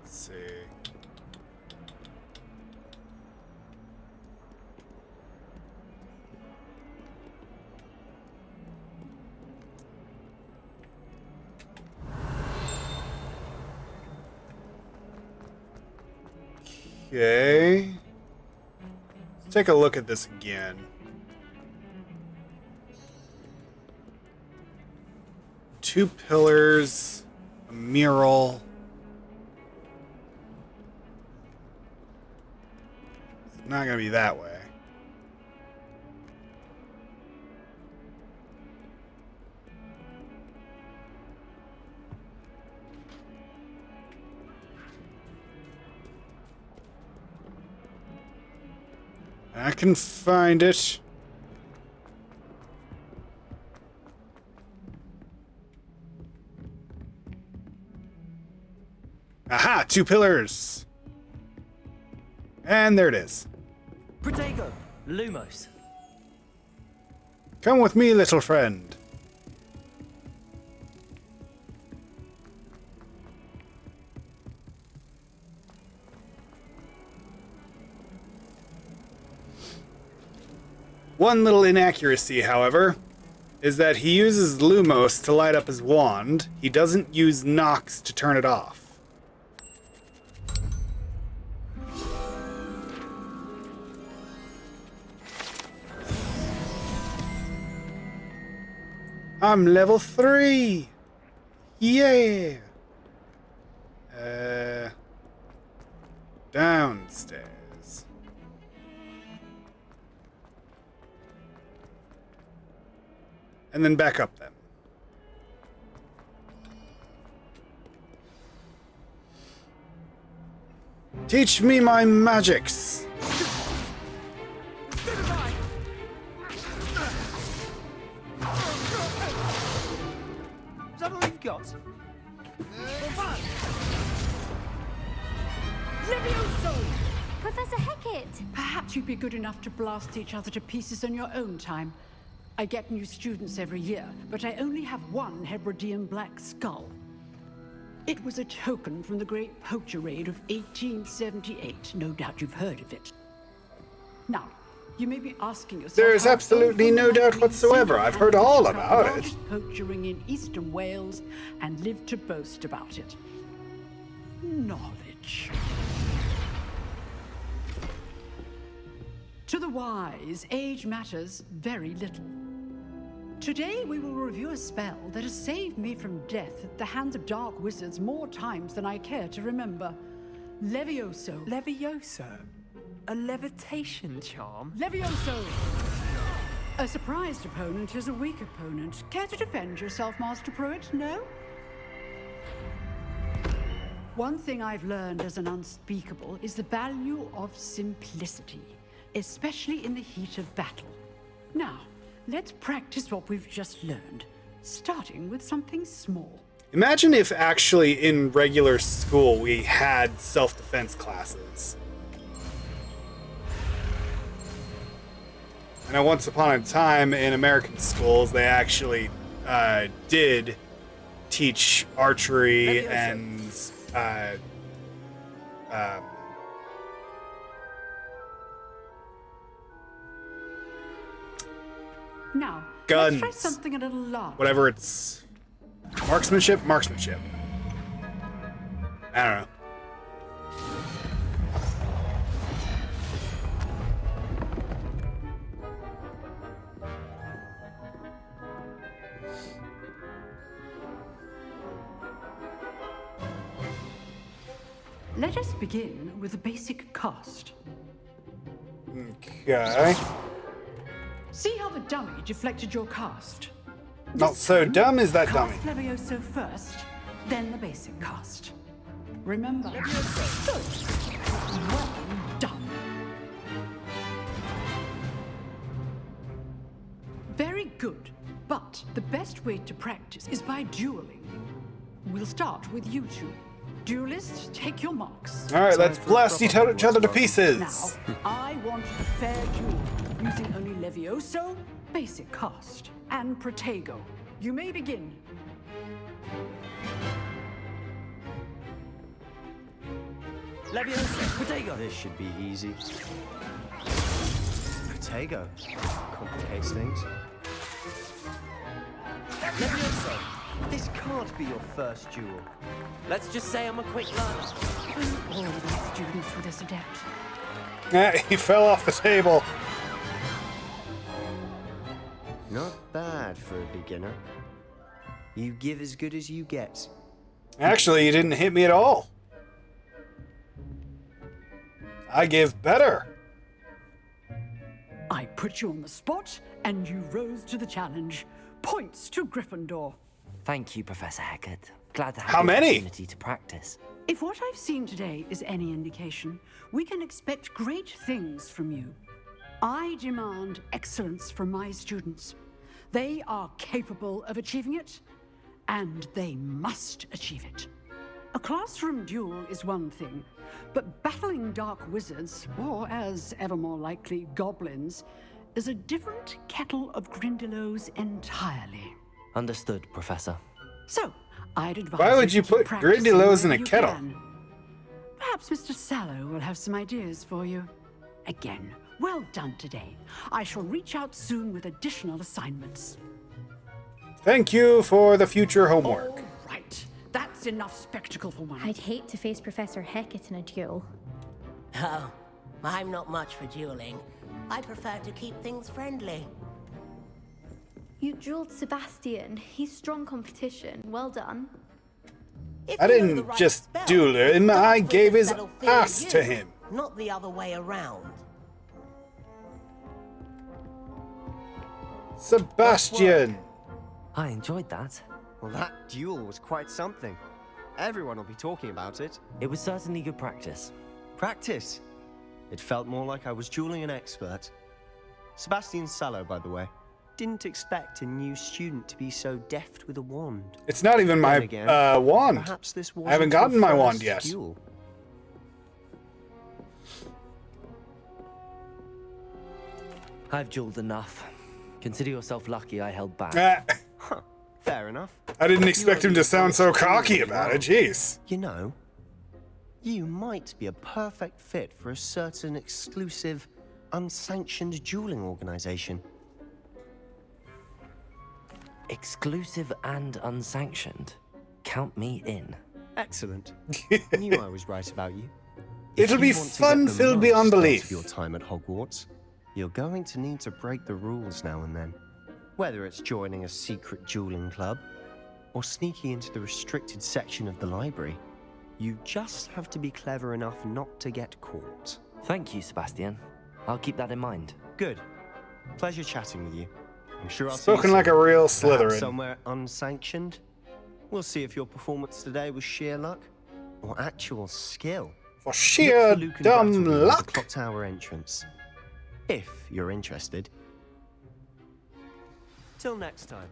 Let's see. Okay. Let's take a look at this again. Two pillars, a mural. It's not gonna be that way. I can find it. Aha! 2 pillars! And there it is. Protego. Lumos. Come with me, little friend. One little inaccuracy, however, is that he uses Lumos to light up his wand. He doesn't use Nox to turn it off. I'm level 3! Yeah! Downstairs. And then back up then. Teach me my magics! Is that all you've got? Professor Hecat! Perhaps you'd be good enough to blast each other to pieces on your own time. I get new students every year, but I only have one Hebridean black skull. It was a token from the Great Poacher Raid of 1878. No doubt you've heard of it. Now, you may be asking yourself... There's absolutely no doubt whatsoever. I've heard all about it. Poachering in eastern Wales and live to boast about it. Knowledge. To the wise, age matters very little. Today we will review a spell that has saved me from death at the hands of dark wizards more times than I care to remember. Levioso. Levioso? A levitation charm? Levioso! A surprised opponent is a weak opponent. Care to defend yourself, Master Pruitt? No? One thing I've learned as an unspeakable is the value of simplicity, especially in the heat of battle. Now, let's practice what we've just learned, starting with something small. Imagine if actually in regular school we had self-defense classes. I know once upon a time in American schools, they actually did teach archery and Now, guns. let's try something a little larger. Whatever it's... Marksmanship? Marksmanship. I don't know. Let us begin with a basic cast. Okay. See how the dummy deflected your cast? Not so dumb is that dummy. Cast Levioso first, then the basic cast. Remember, good. Well done. Very good, but the best way to practice is by dueling. We'll start with you two. Duelists, take your marks. All right, let's blast each other to pieces. Now, I want a fair duel, using only Levioso, basic cast, and Protego. You may begin. Levioso, Protego. This should be easy. Protego complicates things. Levioso, this can't be your first duel. Let's just say I'm a quick learner. All these students were this adept. He fell off the table. Not bad for a beginner. You give as good as you get. Actually, you didn't hit me at all. I give better. I put you on the spot, and you rose to the challenge. Points to Gryffindor. Thank you, Professor Hecat. Glad to have How the many? opportunity to practice. If what I've seen today is any indication, we can expect great things from you. I demand excellence from my students. They are capable of achieving it, and they must achieve it. A classroom duel is one thing, but battling dark wizards, or as ever more likely, goblins, is a different kettle of Grindylows entirely. Understood, Professor. So, I'd advise Why would you to put practice Grindylows in a wherever you kettle? can. Perhaps Mr. Sallow will have some ideas for you. Again, well done today. I shall reach out soon with additional assignments. Thank you for the future homework. All right, that's enough spectacle for one. I'd hate to face Professor Hecat in a duel. Oh, I'm not much for dueling. I prefer to keep things friendly. You dueled Sebastian. He's strong competition. Well done. I didn't just duel him, I gave his that'll fear ass you, to him. Not the other way around. Sebastian! I enjoyed that. Well, that duel was quite something. Everyone will be talking about it. It was certainly good practice. Practice? It felt more like I was dueling an expert. Sebastian Sallow, by the way. Didn't expect a new student to be so deft with a wand. It's not even my wand. Perhaps this I haven't gotten my wand yet. Duel. I've dueled enough. Consider yourself lucky I held back. Huh, fair enough. I didn't expect him to sound so cocky about it, jeez. You know, you might be a perfect fit for a certain exclusive, unsanctioned dueling organization. Exclusive and unsanctioned. Count me in. Excellent. Knew I was right about you. It'll be fun-filled beyond belief. Your time at Hogwarts, you're going to need to break the rules now and then. Whether it's joining a secret dueling club or sneaking into the restricted section of the library, you just have to be clever enough not to get caught. Thank you, Sebastian. I'll keep that in mind. Good. Pleasure chatting with you. I'm sure I'll Spoken see you like soon. a real Perhaps Slytherin. somewhere unsanctioned. We'll see if your performance today was sheer luck or actual skill. For sheer Look for Luke and dumb Brattleby at luck. the clock tower entrance. If you're interested. Till next time.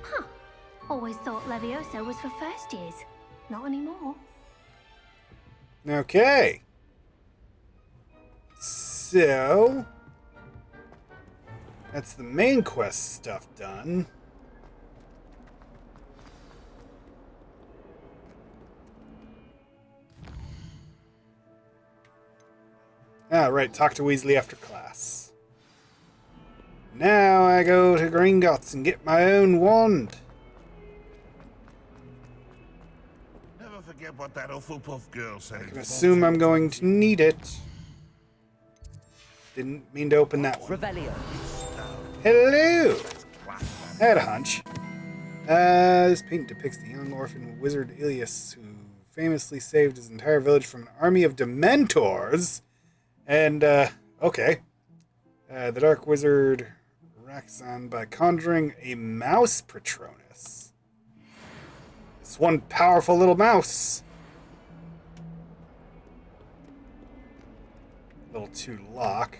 Huh. Always thought Levioso was for first years. Not anymore. Okay. So that's the main quest stuff done. Ah, right, talk to Weasley after class. Now I go to Gringotts and get my own wand. Never forget what that Hufflepuff girl said. I can assume I'm going to need it. Didn't mean to open that one. Revelio. Hello! I had a hunch. This painting depicts the young orphan wizard Ilias, who famously saved his entire village from an army of Dementors. And, okay. The dark wizard Raxon by conjuring a mouse Patronus. This one powerful little mouse. Little to lock.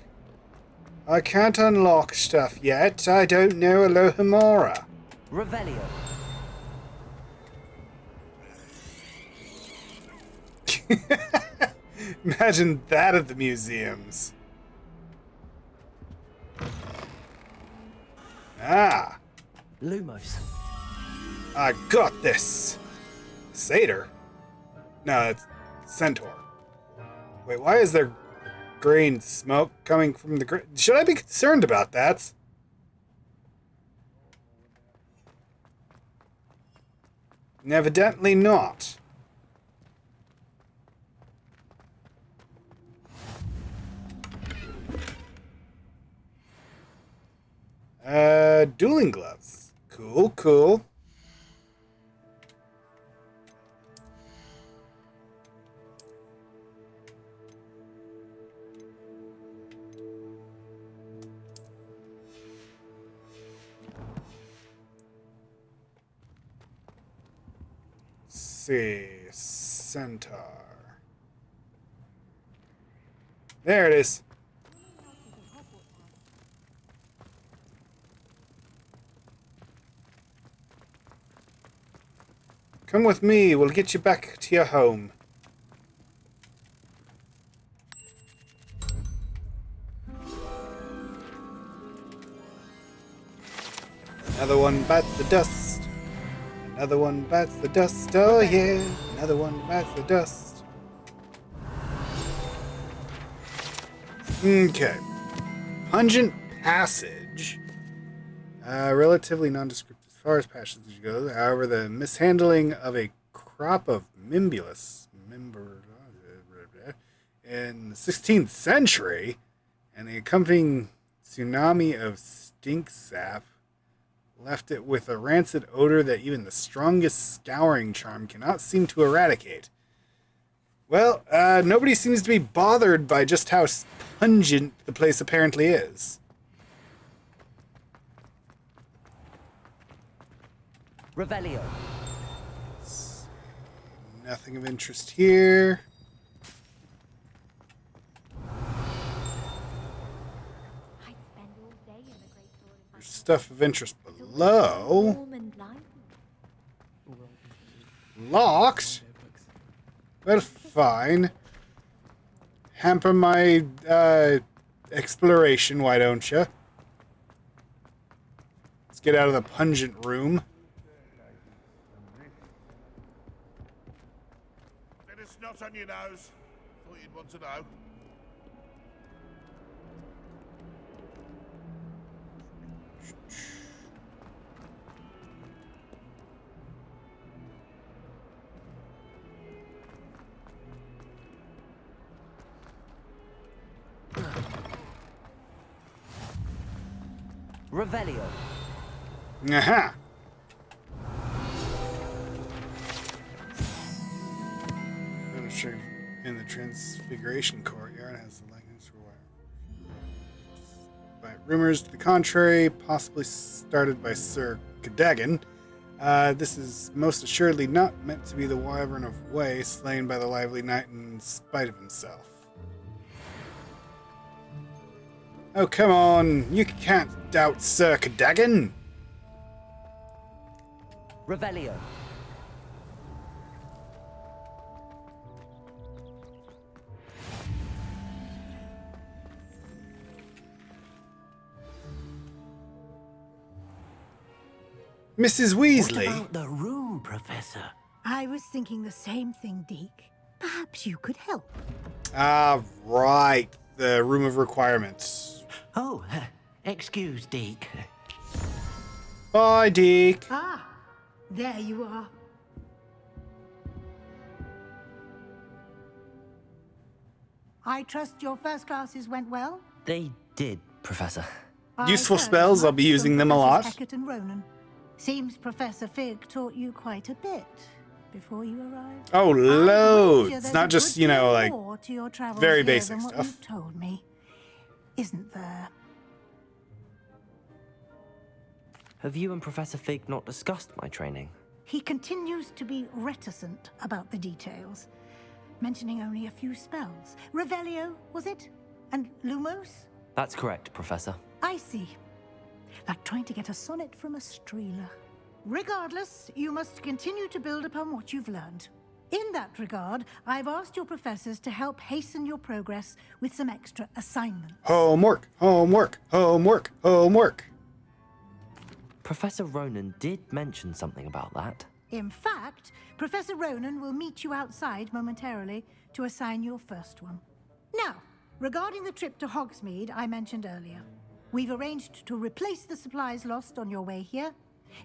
I can't unlock stuff yet. I don't know Alohomora. Revelio. Imagine that at the museums. Ah. Lumos. I got this. Satyr? No, it's Centaur. Wait, why is there green smoke coming from the... Should I be concerned about that? Evidently not. Dueling gloves. Cool, cool. Let's see. Centaur. There it is. Come with me, we'll get you back to your home. Another one bites the dust. Another one bites the dust, oh yeah. Another one bites the dust. Okay. Pungent Passage. Relatively nondescript as far as passage goes. However, the mishandling of a crop of Mimbulus in the 16th century and the accompanying tsunami of stink sap left it with a rancid odor that even the strongest scouring charm cannot seem to eradicate. Well, nobody seems to be bothered by just how pungent the place apparently is. Revelio. Nothing of interest here. There's stuff of interest below. Locked? Well, fine. Hamper my exploration, why don't you? Let's get out of the pungent room. Bit of snot on your nose. Thought you'd want to know. Revelio. Aha! In the Transfiguration Courtyard has the likeness for wire. By rumors to the contrary, possibly started by Sir Cadogan. This is most assuredly not meant to be the Wyvern of Way, slain by the lively knight in spite of himself. Oh, come on. You can't doubt Sir Cadogan. Revelio. Mrs. Weasley. What about the room, Professor? I was thinking the same thing, Deke. Perhaps you could help. Ah, right. The room of requirements. Oh, excuse, Deke. Bye, Deke. Ah, there you are. I trust your first classes went well? They did, Professor. Useful I heard spells, I'll be much using from them a lot. Professors Hecat and Ronan. Seems Professor Fig taught you quite a bit before you arrived. Oh, I wager loads. there's Not a just, good you know, deal like, more to your travels very here basic than what stuff. you've told me, isn't there? Have you and Professor Fig not discussed my training? He continues to be reticent about the details, mentioning only a few spells. Revelio, was it? And Lumos? That's correct, Professor. I see. Like trying to get a sonnet from a streeler. Regardless, you must continue to build upon what you've learned. In that regard, I've asked your professors to help hasten your progress with some extra assignments. Homework, homework, homework, homework. Professor Ronan did mention something about that. In fact, Professor Ronan will meet you outside momentarily to assign your first one. Now, regarding the trip to Hogsmeade I mentioned earlier, we've arranged to replace the supplies lost on your way here,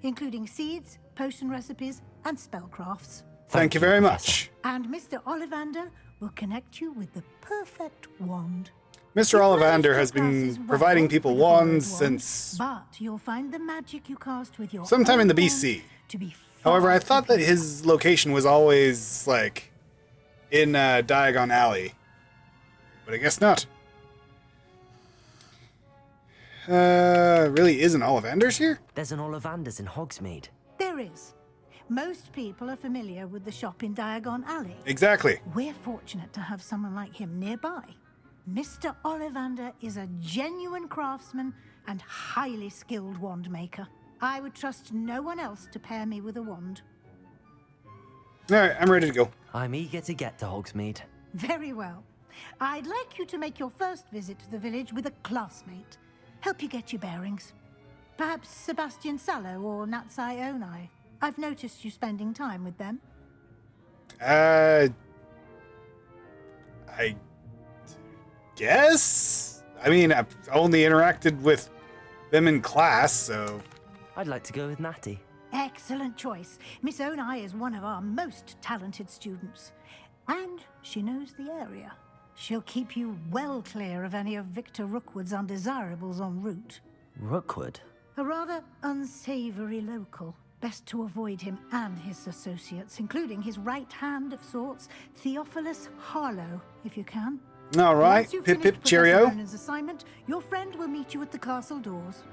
including seeds, potion recipes, and spellcrafts. Thank you very much. And Mr. Ollivander will connect you with the perfect wand. Mr. Ollivander has been providing people wands since But you'll find the magic you cast with your sometime in the own wand BC. to be However, I thought that his location was always, like, in Diagon Alley. But I guess not. Really isn't Ollivander's here? There's an Ollivander's in Hogsmeade. There is. Most people are familiar with the shop in Diagon Alley. Exactly. We're fortunate to have someone like him nearby. Mr. Ollivander is a genuine craftsman and highly skilled wand maker. I would trust no one else to pair me with a wand. Alright, I'm ready to go. I'm eager to get to Hogsmeade. Very well. I'd like you to make your first visit to the village with a classmate. Help you get your bearings. Perhaps Sebastian Sallow or Natsai Onai. I've noticed you spending time with them. I guess? I mean, I've only interacted with them in class, so... I'd like to go with Natty. Excellent choice. Miss Onai is one of our most talented students. And she knows the area. She'll keep you well clear of any of Victor Rookwood's undesirables en route. Rookwood? A rather unsavory local. Best to avoid him and his associates, including his right hand of sorts, Theophilus Harlow, if you can. All right, Once you've pip finished pip cheerio. Professor Ronan's assignment, your friend will meet you at the castle doors.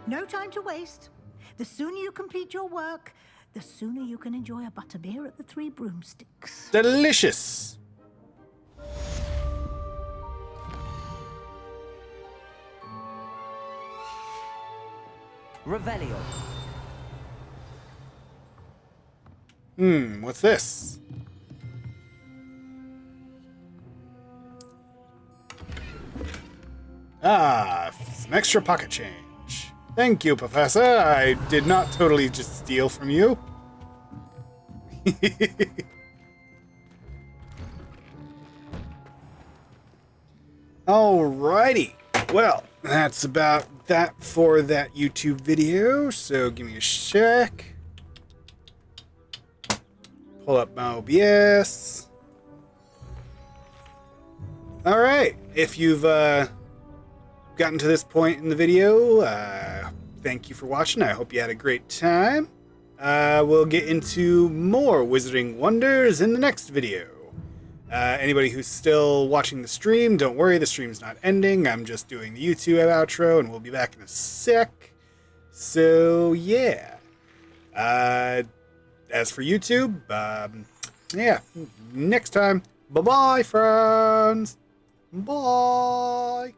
No time to waste. The sooner you complete your work, the sooner you can enjoy a butterbeer at the Three Broomsticks. Delicious. Revelio. What's this? Ah, some extra pocket change. Thank you, Professor. I did not totally just steal from you. Alrighty. Well, that's about that for that YouTube video. So give me a sec. Pull up my OBS. Alright. If you've gotten to this point in the video, thank you for watching. I hope you had a great time. We'll get into more Wizarding Wonders in the next video. Anybody who's still watching the stream, don't worry, the stream's not ending. I'm just doing the YouTube outro, and we'll be back in a sec. So, yeah. As for YouTube, yeah, next time. Bye-bye, friends. Bye.